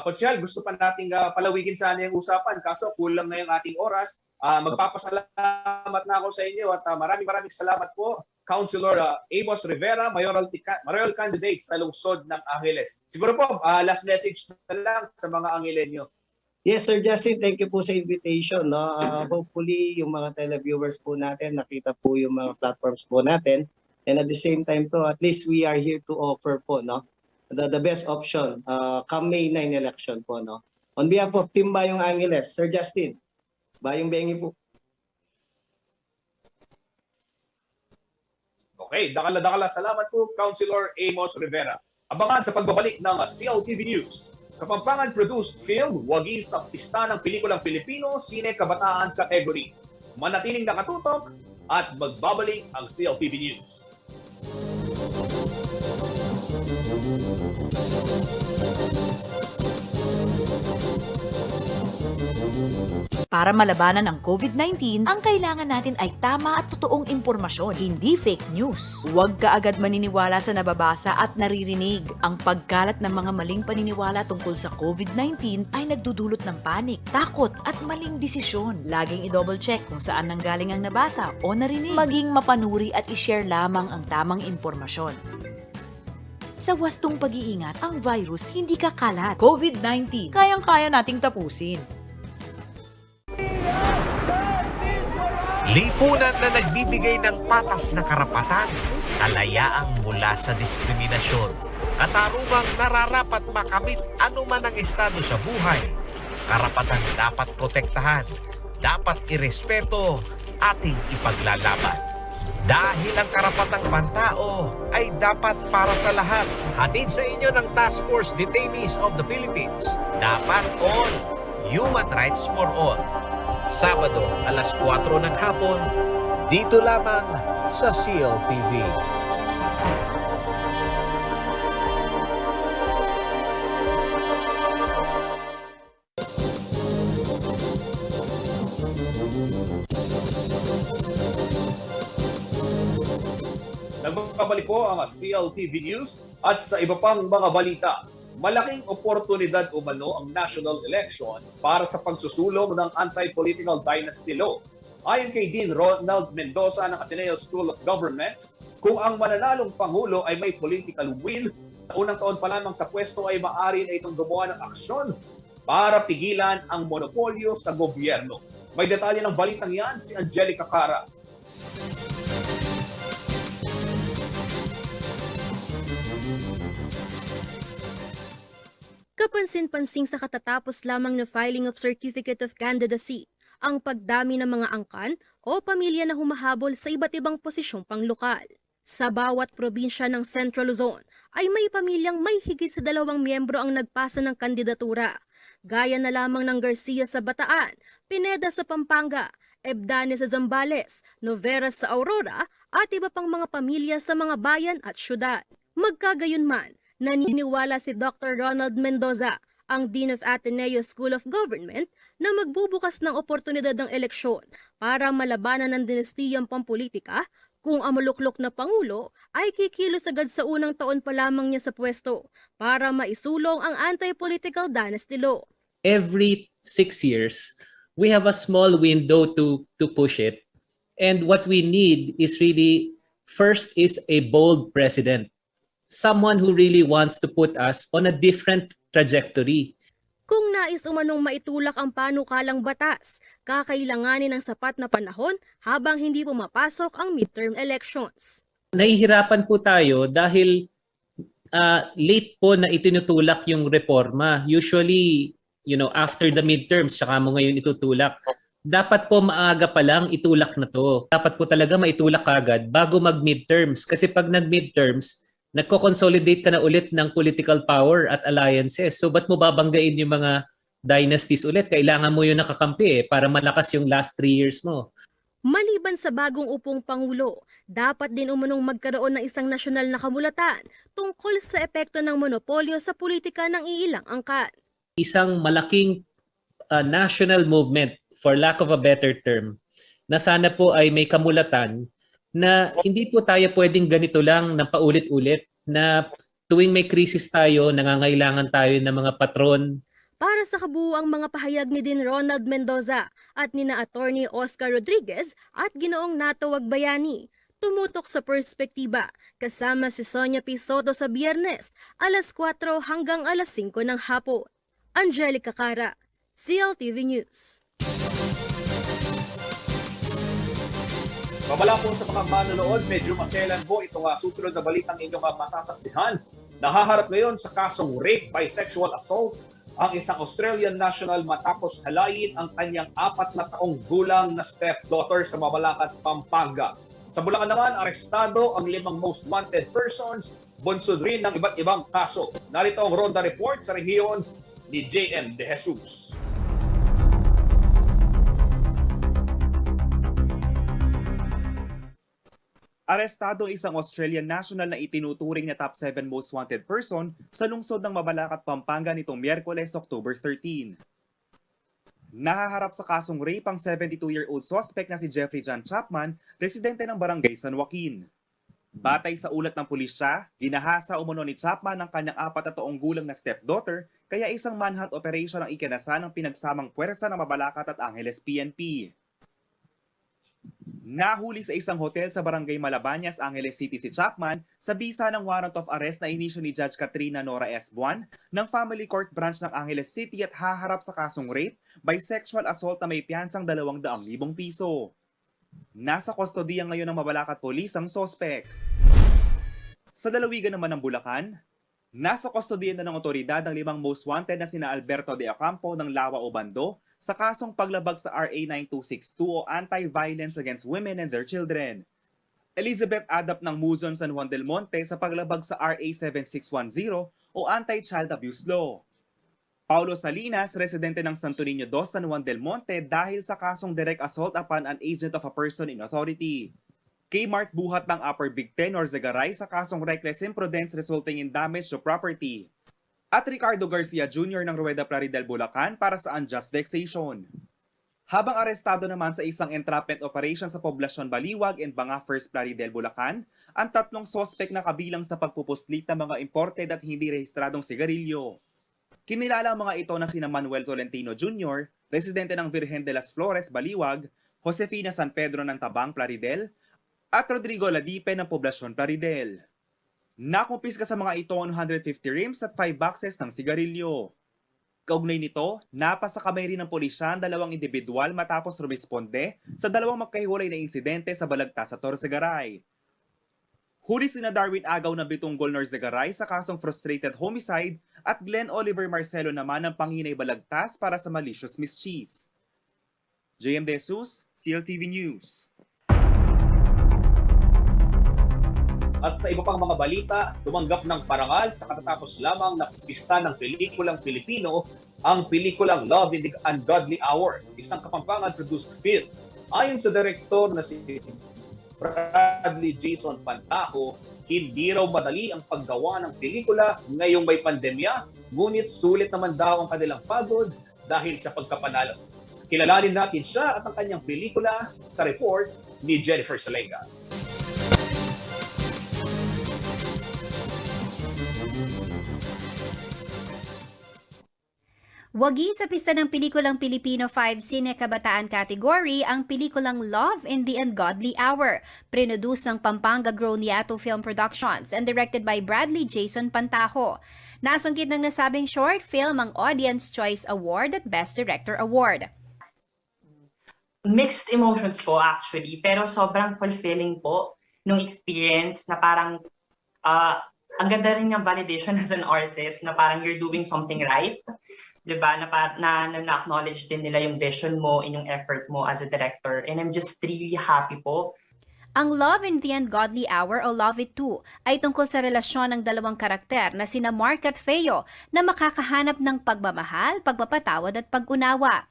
Konsyal, gusto pa nating palawigin sana yung usapan kaso kulang na yung ating oras. Magpapasalamat na ako sa inyo at maraming salamat po, Councilor Amos Rivera, mayoral candidate sa lungsod ng Angeles. Siguro po, last message na lang sa mga Angelenyo. Yes, Sir Justin, thank you po sa invitation. No? Hopefully, yung mga televiewers po natin, nakita po yung mga platforms po natin. And at the same time po, at least we are here to offer po the best option come May 9 election po. No? On behalf of Team Bayong Angeles, Sir Justin, Bayong Bengi po. Okay, dakala. Salamat po, Councilor Amos Rivera. Abangan sa pagbabalik ng CLTV News. Kapampangan-produced film, wagi sa pista ng pelikulang Pilipino, Sine Kabataan Category. Manatiling nakatutok at magbabalik ang CLTV News. Para malabanan ang COVID-19, ang kailangan natin ay tama at totoong impormasyon, hindi fake news. Huwag kaagad maniniwala sa nababasa at naririnig. Ang pagkalat ng mga maling paniniwala tungkol sa COVID-19 ay nagdudulot ng panik, takot at maling desisyon. Laging i-double check kung saan nanggaling ang nabasa o narinig. Maging mapanuri at i-share lamang ang tamang impormasyon. Sa wastong pag-iingat, ang virus hindi kakalat. COVID-19, kayang-kaya nating tapusin. Lipunan na nagbibigay ng patas na karapatan, kalayaang mula sa diskriminasyon, katarungang nararapat makamit anuman ang estado sa buhay, karapatan dapat protektahan, dapat irespeto, ating ipaglalaban. Dahil ang karapatang pantao ay dapat para sa lahat. Hatid sa inyo ng Task Force Detainees of the Philippines. Dapat all. Human Rights for All. Sabado, alas 4 ng hapon, dito lamang sa CLTV. Nagbabalik po ang CLTV News at sa iba pang mga balita. Malaking oportunidad umano ang national elections para sa pagsusulong ng anti-political dynasty law. Ayon kay Dean Ronald Mendoza ng Ateneo School of Government, kung ang mananalong Pangulo ay may political will, sa unang taon pa lamang sa pwesto ay maaari na itong gumawa ng aksyon para pigilan ang monopolyo sa gobyerno. May detalye ng balitang yan si Angelica Cara. Kapansin-pansing sa katatapos lamang na filing of Certificate of Candidacy ang pagdami ng mga angkan o pamilya na humahabol sa iba't ibang posisyong panglokal. Sa bawat probinsya ng Central Luzon ay may pamilyang may higit sa 2 miyembro ang nagpasa ng kandidatura. Gaya na lamang ng Garcia sa Bataan, Pineda sa Pampanga, Ebdane sa Zambales, Noveras sa Aurora at iba pang mga pamilya sa mga bayan at syudad. Magkagayunman, naniniwala si Dr. Ronald Mendoza, ang Dean of Ateneo School of Government, na magbubukas ng oportunidad ng eleksyon para malabanan ng dinastiyang pampolitika kung ang maluklok na Pangulo ay kikilos agad sa unang taon pa lamang niya sa pwesto para maisulong ang anti-political dynasty law. Every 6 years, we have a small window to push it. And what we need is really, first is a bold president. Someone who really wants to put us on a different trajectory. Kung nais umanong maitulak ang panukalang batas, kakailanganin ng sapat na panahon habang hindi pumapasok ang midterm elections. Nahihirapan po tayo dahil late po na itinutulak yung reforma. Usually, after the midterms, tsaka mo ngayon itutulak. Dapat po maaga pa lang itulak na to. Dapat po talaga maitulak agad bago mag-midterms. Kasi pag nag-midterms, nagko-consolidate ka na ulit ng political power at alliances. So ba't mo babanggain yung mga dynasties ulit? Kailangan mo yung nakakampi para malakas yung last 3 years mo. Maliban sa bagong upong Pangulo, dapat din umunong magkaroon ng isang nasyonal na kamulatan tungkol sa epekto ng monopolyo sa politika ng iilang angkan. Isang malaking national movement, for lack of a better term, na sana po ay may kamulatan na hindi po tayo pwedeng ganito lang na paulit-ulit, na tuwing may krisis tayo, nangangailangan tayo ng mga patron. Para sa kabuuang mga pahayag ni Din Ronald Mendoza at nina Attorney Oscar Rodriguez at Ginoong Nato Wagbayani, tumutok sa perspektiba kasama si Sonia P. Soto sa Biyernes, alas 4 hanggang alas 5 ng hapon. Angelica Cara, CLTV News. Babala po sa mga manonood, medyo maselan po itong susunod na balitang inyong masasaksihan. Nahaharap ngayon sa kasong rape by sexual assault ang isang Australian national matapos halayin ang kanyang 4 na taong gulang na stepdaughter sa Mabalacat, Pampanga. Sa Bulacan naman, arestado ang 5 most wanted persons, bunsod rin ng iba't ibang kaso. Narito ang Ronda Report sa rehiyon ni JM De Jesus. Arestado isang Australian national na itinuturing na top 7 most wanted person sa lungsod ng Mabalacat, Pampanga nitong Miyerkules, October 13. Nahaharap sa kasong rape ang 72-year-old suspect na si Jeffrey John Chapman, residente ng Barangay San Joaquin. Batay sa ulat ng pulisya, ginahasa umano ni Chapman ang kanyang 4 na taong gulang na stepdaughter, kaya isang manhunt operation ang ikinasa ng pinagsamang puwersa ng Mabalacat at Angeles PNP. Nahuli sa isang hotel sa Barangay Malabañas, Angeles City si Chapman sa bisa ng warrant of arrest na inisyu ni Judge Katrina Nora S. Buan ng Family Court Branch ng Angeles City at haharap sa kasong rape by sexual assault na may piyansang 200,000 piso. Nasa kustodiya ngayon ng Mabalacat Police ang sospek. Sa lalawigan naman ng Bulacan, nasa kustodiya na ng otoridad ang 5 most wanted na sina Alberto de Ocampo ng Lawa Obando sa kasong paglabag sa RA 9262 o Anti-Violence Against Women and Their Children. Elizabeth Adap ng Muzon, San Juan del Monte sa paglabag sa RA 7610 o Anti-Child Abuse Law. Paulo Salinas, residente ng Santo Niño 2, San Juan del Monte dahil sa kasong direct assault upon an agent of a person in authority. Kmart Buhat ng Upper Big Ten or Zagaray sa kasong reckless imprudence resulting in damage to property. At Ricardo Garcia Jr. ng Rueda Plaridel, Bulacan para sa unjust vexation. Habang arestado naman sa isang entrapment operation sa Poblacion Baliwag and Banga First Plaridel, Bulacan, ang 3 sospek na kabilang sa pagpupuslit ng mga imported at hindi rehistradong sigarilyo. Kinilala ang mga ito na sina Manuel Tolentino Jr., residente ng Virgen de las Flores, Baliwag, Josefina San Pedro ng Tabang, Plaridel, at Rodrigo Ladipe ng Poblacion Plaridel. Nakumpiska sa mga ito 150 rims at 5 boxes ng sigarilyo. Kaugnay nito, napasa kamay rin ng pulisya ang 2 individual matapos rumisponde sa 2 magkahiwalay na insidente sa Balagtas sa Torcegaray. Huli sina Darwin Agaw ng Bitunggol, Norcegaray sa kasong frustrated homicide at Glenn Oliver Marcelo naman ng Panginay Balagtas para sa malicious mischief. JM De Jesus, CLTV News. At sa iba pang mga balita, tumanggap ng parangal sa katatapos lamang na pista ng pelikulang Pilipino ang pelikulang Love in the Ungodly Hour, isang Kapampangan-produced film. Ayon sa direktor na si Bradley Jason Pantaco, hindi raw madali ang paggawa ng pelikula ngayong may pandemya, ngunit sulit naman daw ang kanilang pagod dahil sa pagkapanalo. Kilalanin natin siya at ang kanyang pelikula sa report ni Jennifer Salenga. Wagi sa pista ng pelikulang Pilipino 5 Cine Kabataan category ang pelikulang Love in the Ungodly Hour, produce ng Pampanga-grown Yato Film Productions and directed by Bradley Jason Pantaco. Nasungkit ng nasabing short film ang Audience Choice Award at Best Director Award. Mixed emotions po actually, pero sobrang fulfilling po nung experience na parang ang ganda rin ng validation as an artist na parang you're doing something right. Diba, na-acknowledge din nila yung vision mo, yung effort mo as a director. And I'm just really happy po. Ang Love in the Ungodly Hour o Love It Too ay tungkol sa relasyon ng 2 karakter na sina Mark at Feo na makakahanap ng pagmamahal, pagpapatawad at pag-unawa.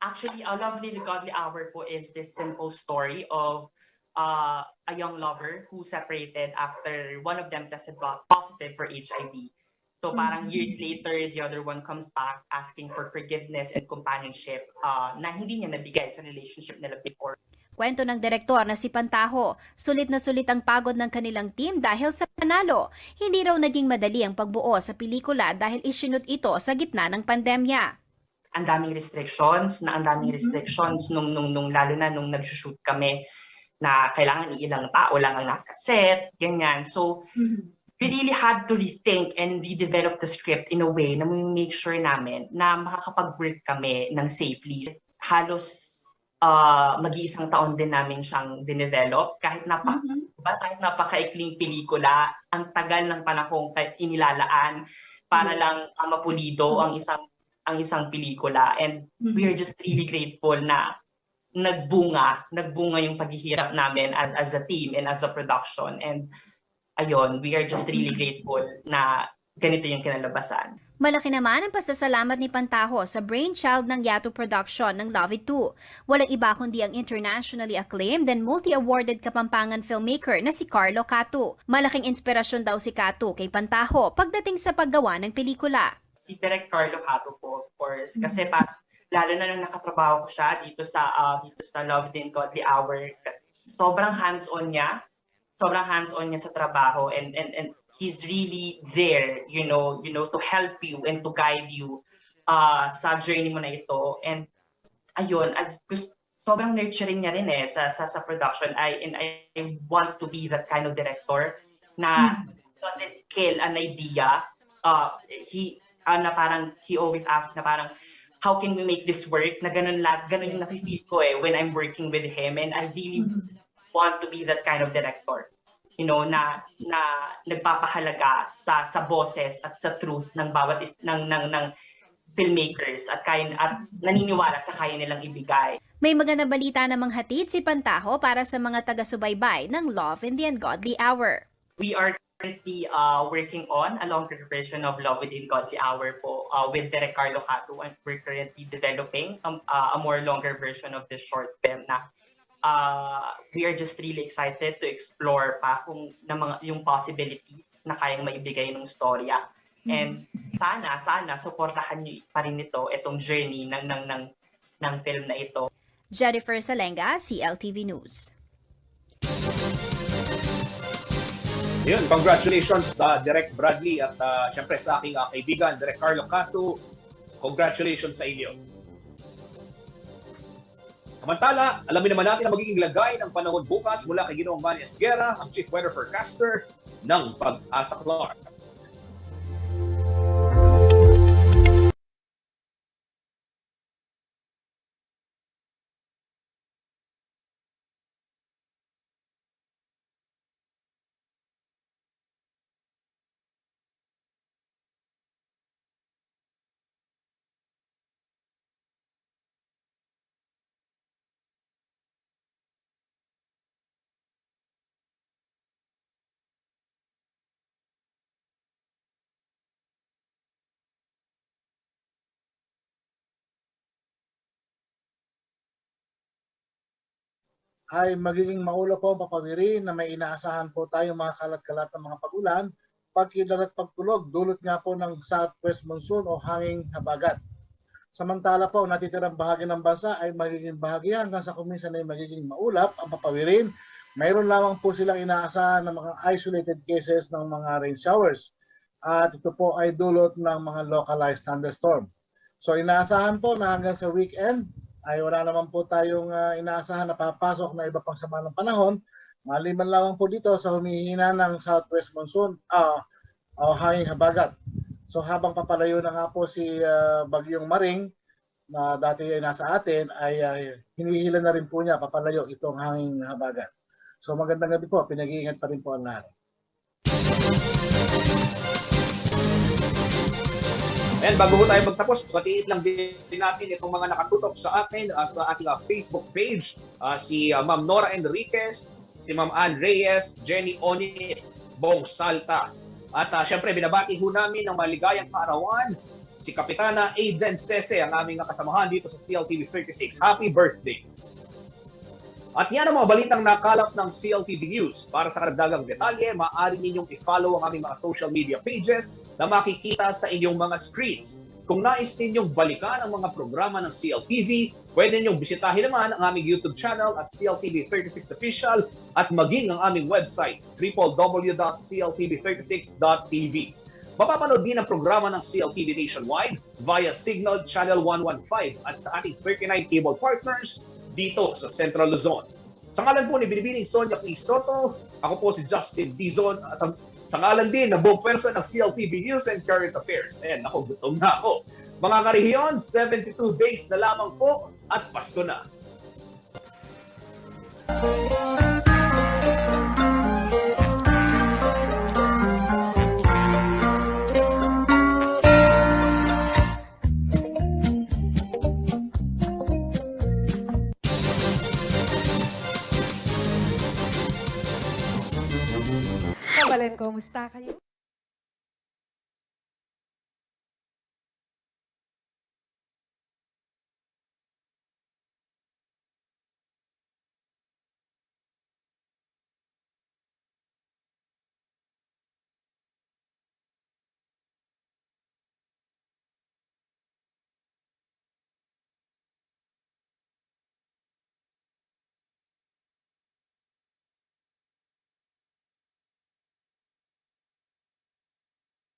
Actually, a Love in the Ungodly Hour po is this simple story of a young lover who separated after one of them tested positive for HIV. So parang years later, the other one comes back asking for forgiveness and companionship na hindi niya nabigay sa relationship nila before. Kwento ng direktor na si Pantaho, sulit na sulit ang pagod ng kanilang team dahil sa panalo. Hindi raw naging madali ang pagbuo sa pelikula dahil isinut ito sa gitna ng pandemya. Ang daming restrictions nung lalo na nung nag-shoot kami na kailangan ilang tao lang ang nasa set, ganyan. So, we really had to rethink and redevelop the script in a way na make sure namin na makakapag-work kami ng safely. Halos mag-iisang taon din namin siyang dinevelop. Kahit napakaikling pelikula, ang tagal ng panahong inilalaan para lang mapulido ang isang pelikula. And we are just really grateful na nagbunga yung paghihirap namin as a team and as a production. And ayun, we are just really grateful na ganito yung kinalabasan. Malaki naman ang pasasalamat ni Pantaho sa brainchild ng Yato Production ng Love It 2. Walang iba kundi ang internationally acclaimed and multi-awarded Kapampangan filmmaker na si Carlo Catu. Malaking inspirasyon daw si Catu kay Pantaho pagdating sa paggawa ng pelikula. Si Direk Carlo Catu po, of course, kasi lalo na nung nakatrabaho ko siya dito sa Love It and Godly Hour, sobrang hands-on niya sa trabaho and he's really there, you know, to help you and to guide you sa journey mo na ito. And ayun, sobrang nurturing niya rin sa production. I want to be that kind of director na doesn't kill an idea. He always asks na parang, how can we make this work? Na ganun yung nafe-feel ko when I'm working with him. And I really want to be that kind of director. You know, na nagpapahalaga sa boses at sa truth ng bawat ng filmmakers at naniniwala sa kaya nilang ibigay. May magandang balita namang hatid si Pantaho para sa mga taga-subaybay ng Love in the Ungodly Hour. We are currently working on a longer version of Love in the Ungodly Hour po with Direk Carlo Catu, and we're currently developing a more longer version of this short film na we are just really excited to explore pa yung possibilities na kayang maibigay ng storya. And sana suportahan niyo pa rin itong journey ng film na ito. Jennifer Salenga, CLTV News. Yun, congratulations Direk Bradley at syempre sa aking kaibigan Direk Carlo Catu. Congratulations sa inyo. Samantala, alamin naman natin ang magiging lagay ng panahon bukas mula kay Ginoong Manny Esguerra, ang Chief Weather Forecaster ng Pag-asa Clark. ay magiging maulap po ang papawiri na may inaasahan po tayo mga kalat-kalat ng mga pag-ulan, pagkidlat at pagkulog, dulot nga po ng southwest monsoon o hanging habagat. Samantala po, natitirang bahagi ng bansa ay magiging bahagi hanggang sa kuminsan ay magiging maulap ang papawirin. Mayroon lamang po silang inaasahan ng mga isolated cases ng mga rain showers. At ito po ay dulot ng mga localized thunderstorm. So inaasahan po na hanggang sa weekend, ay wala naman po tayong inaasahan na papasok na iba pang sama ng panahon. Maliban lamang po dito sa humihina ng southwest monsoon o hanging habagat. So habang papalayo na nga po si Bagyong Maring na dati ay nasa atin, ay hinihila na rin po niya papalayo itong hanging habagat. So magandang gabi po, pinag-iingat pa rin po ang lahat. And bago po tayo magtapos, patiin lang din natin itong mga nakatutok sa atin sa ating Facebook page. Si Ma'am Nora Enriquez, si Ma'am Ann Reyes, Jenny Oni, Bong Salta. At syempre, binabati ho namin ng maligayang kaarawan si Kapitana Aiden Sese, ang aming kasamahan dito sa CLTV 36. Happy birthday! At yan ang mga balitang nakalap ng CLTV News. Para sa karagdagang detalye, maaari ninyong i-follow ang aming mga social media pages na makikita sa inyong mga screens. Kung nais ninyong balikan ang mga programa ng CLTV, pwede ninyong bisitahin naman ang aming YouTube channel at CLTV36 Official at maging ang aming website www.cltv36.tv. Mapapanood din ang programa ng CLTV nationwide via Signal Channel 115 at sa ating 39 cable partners dito sa Central Luzon. Sa ngalan po ni Binibining Sonia P. Soto, ako po si Justin Dizon at sa ngalan din ng buong pwersa ng CLTV News and Current Affairs. And ako, gutom na ako. Mga karehiyon, 72 days na lamang po at Pasko na. Kabalen, kumusta kayo?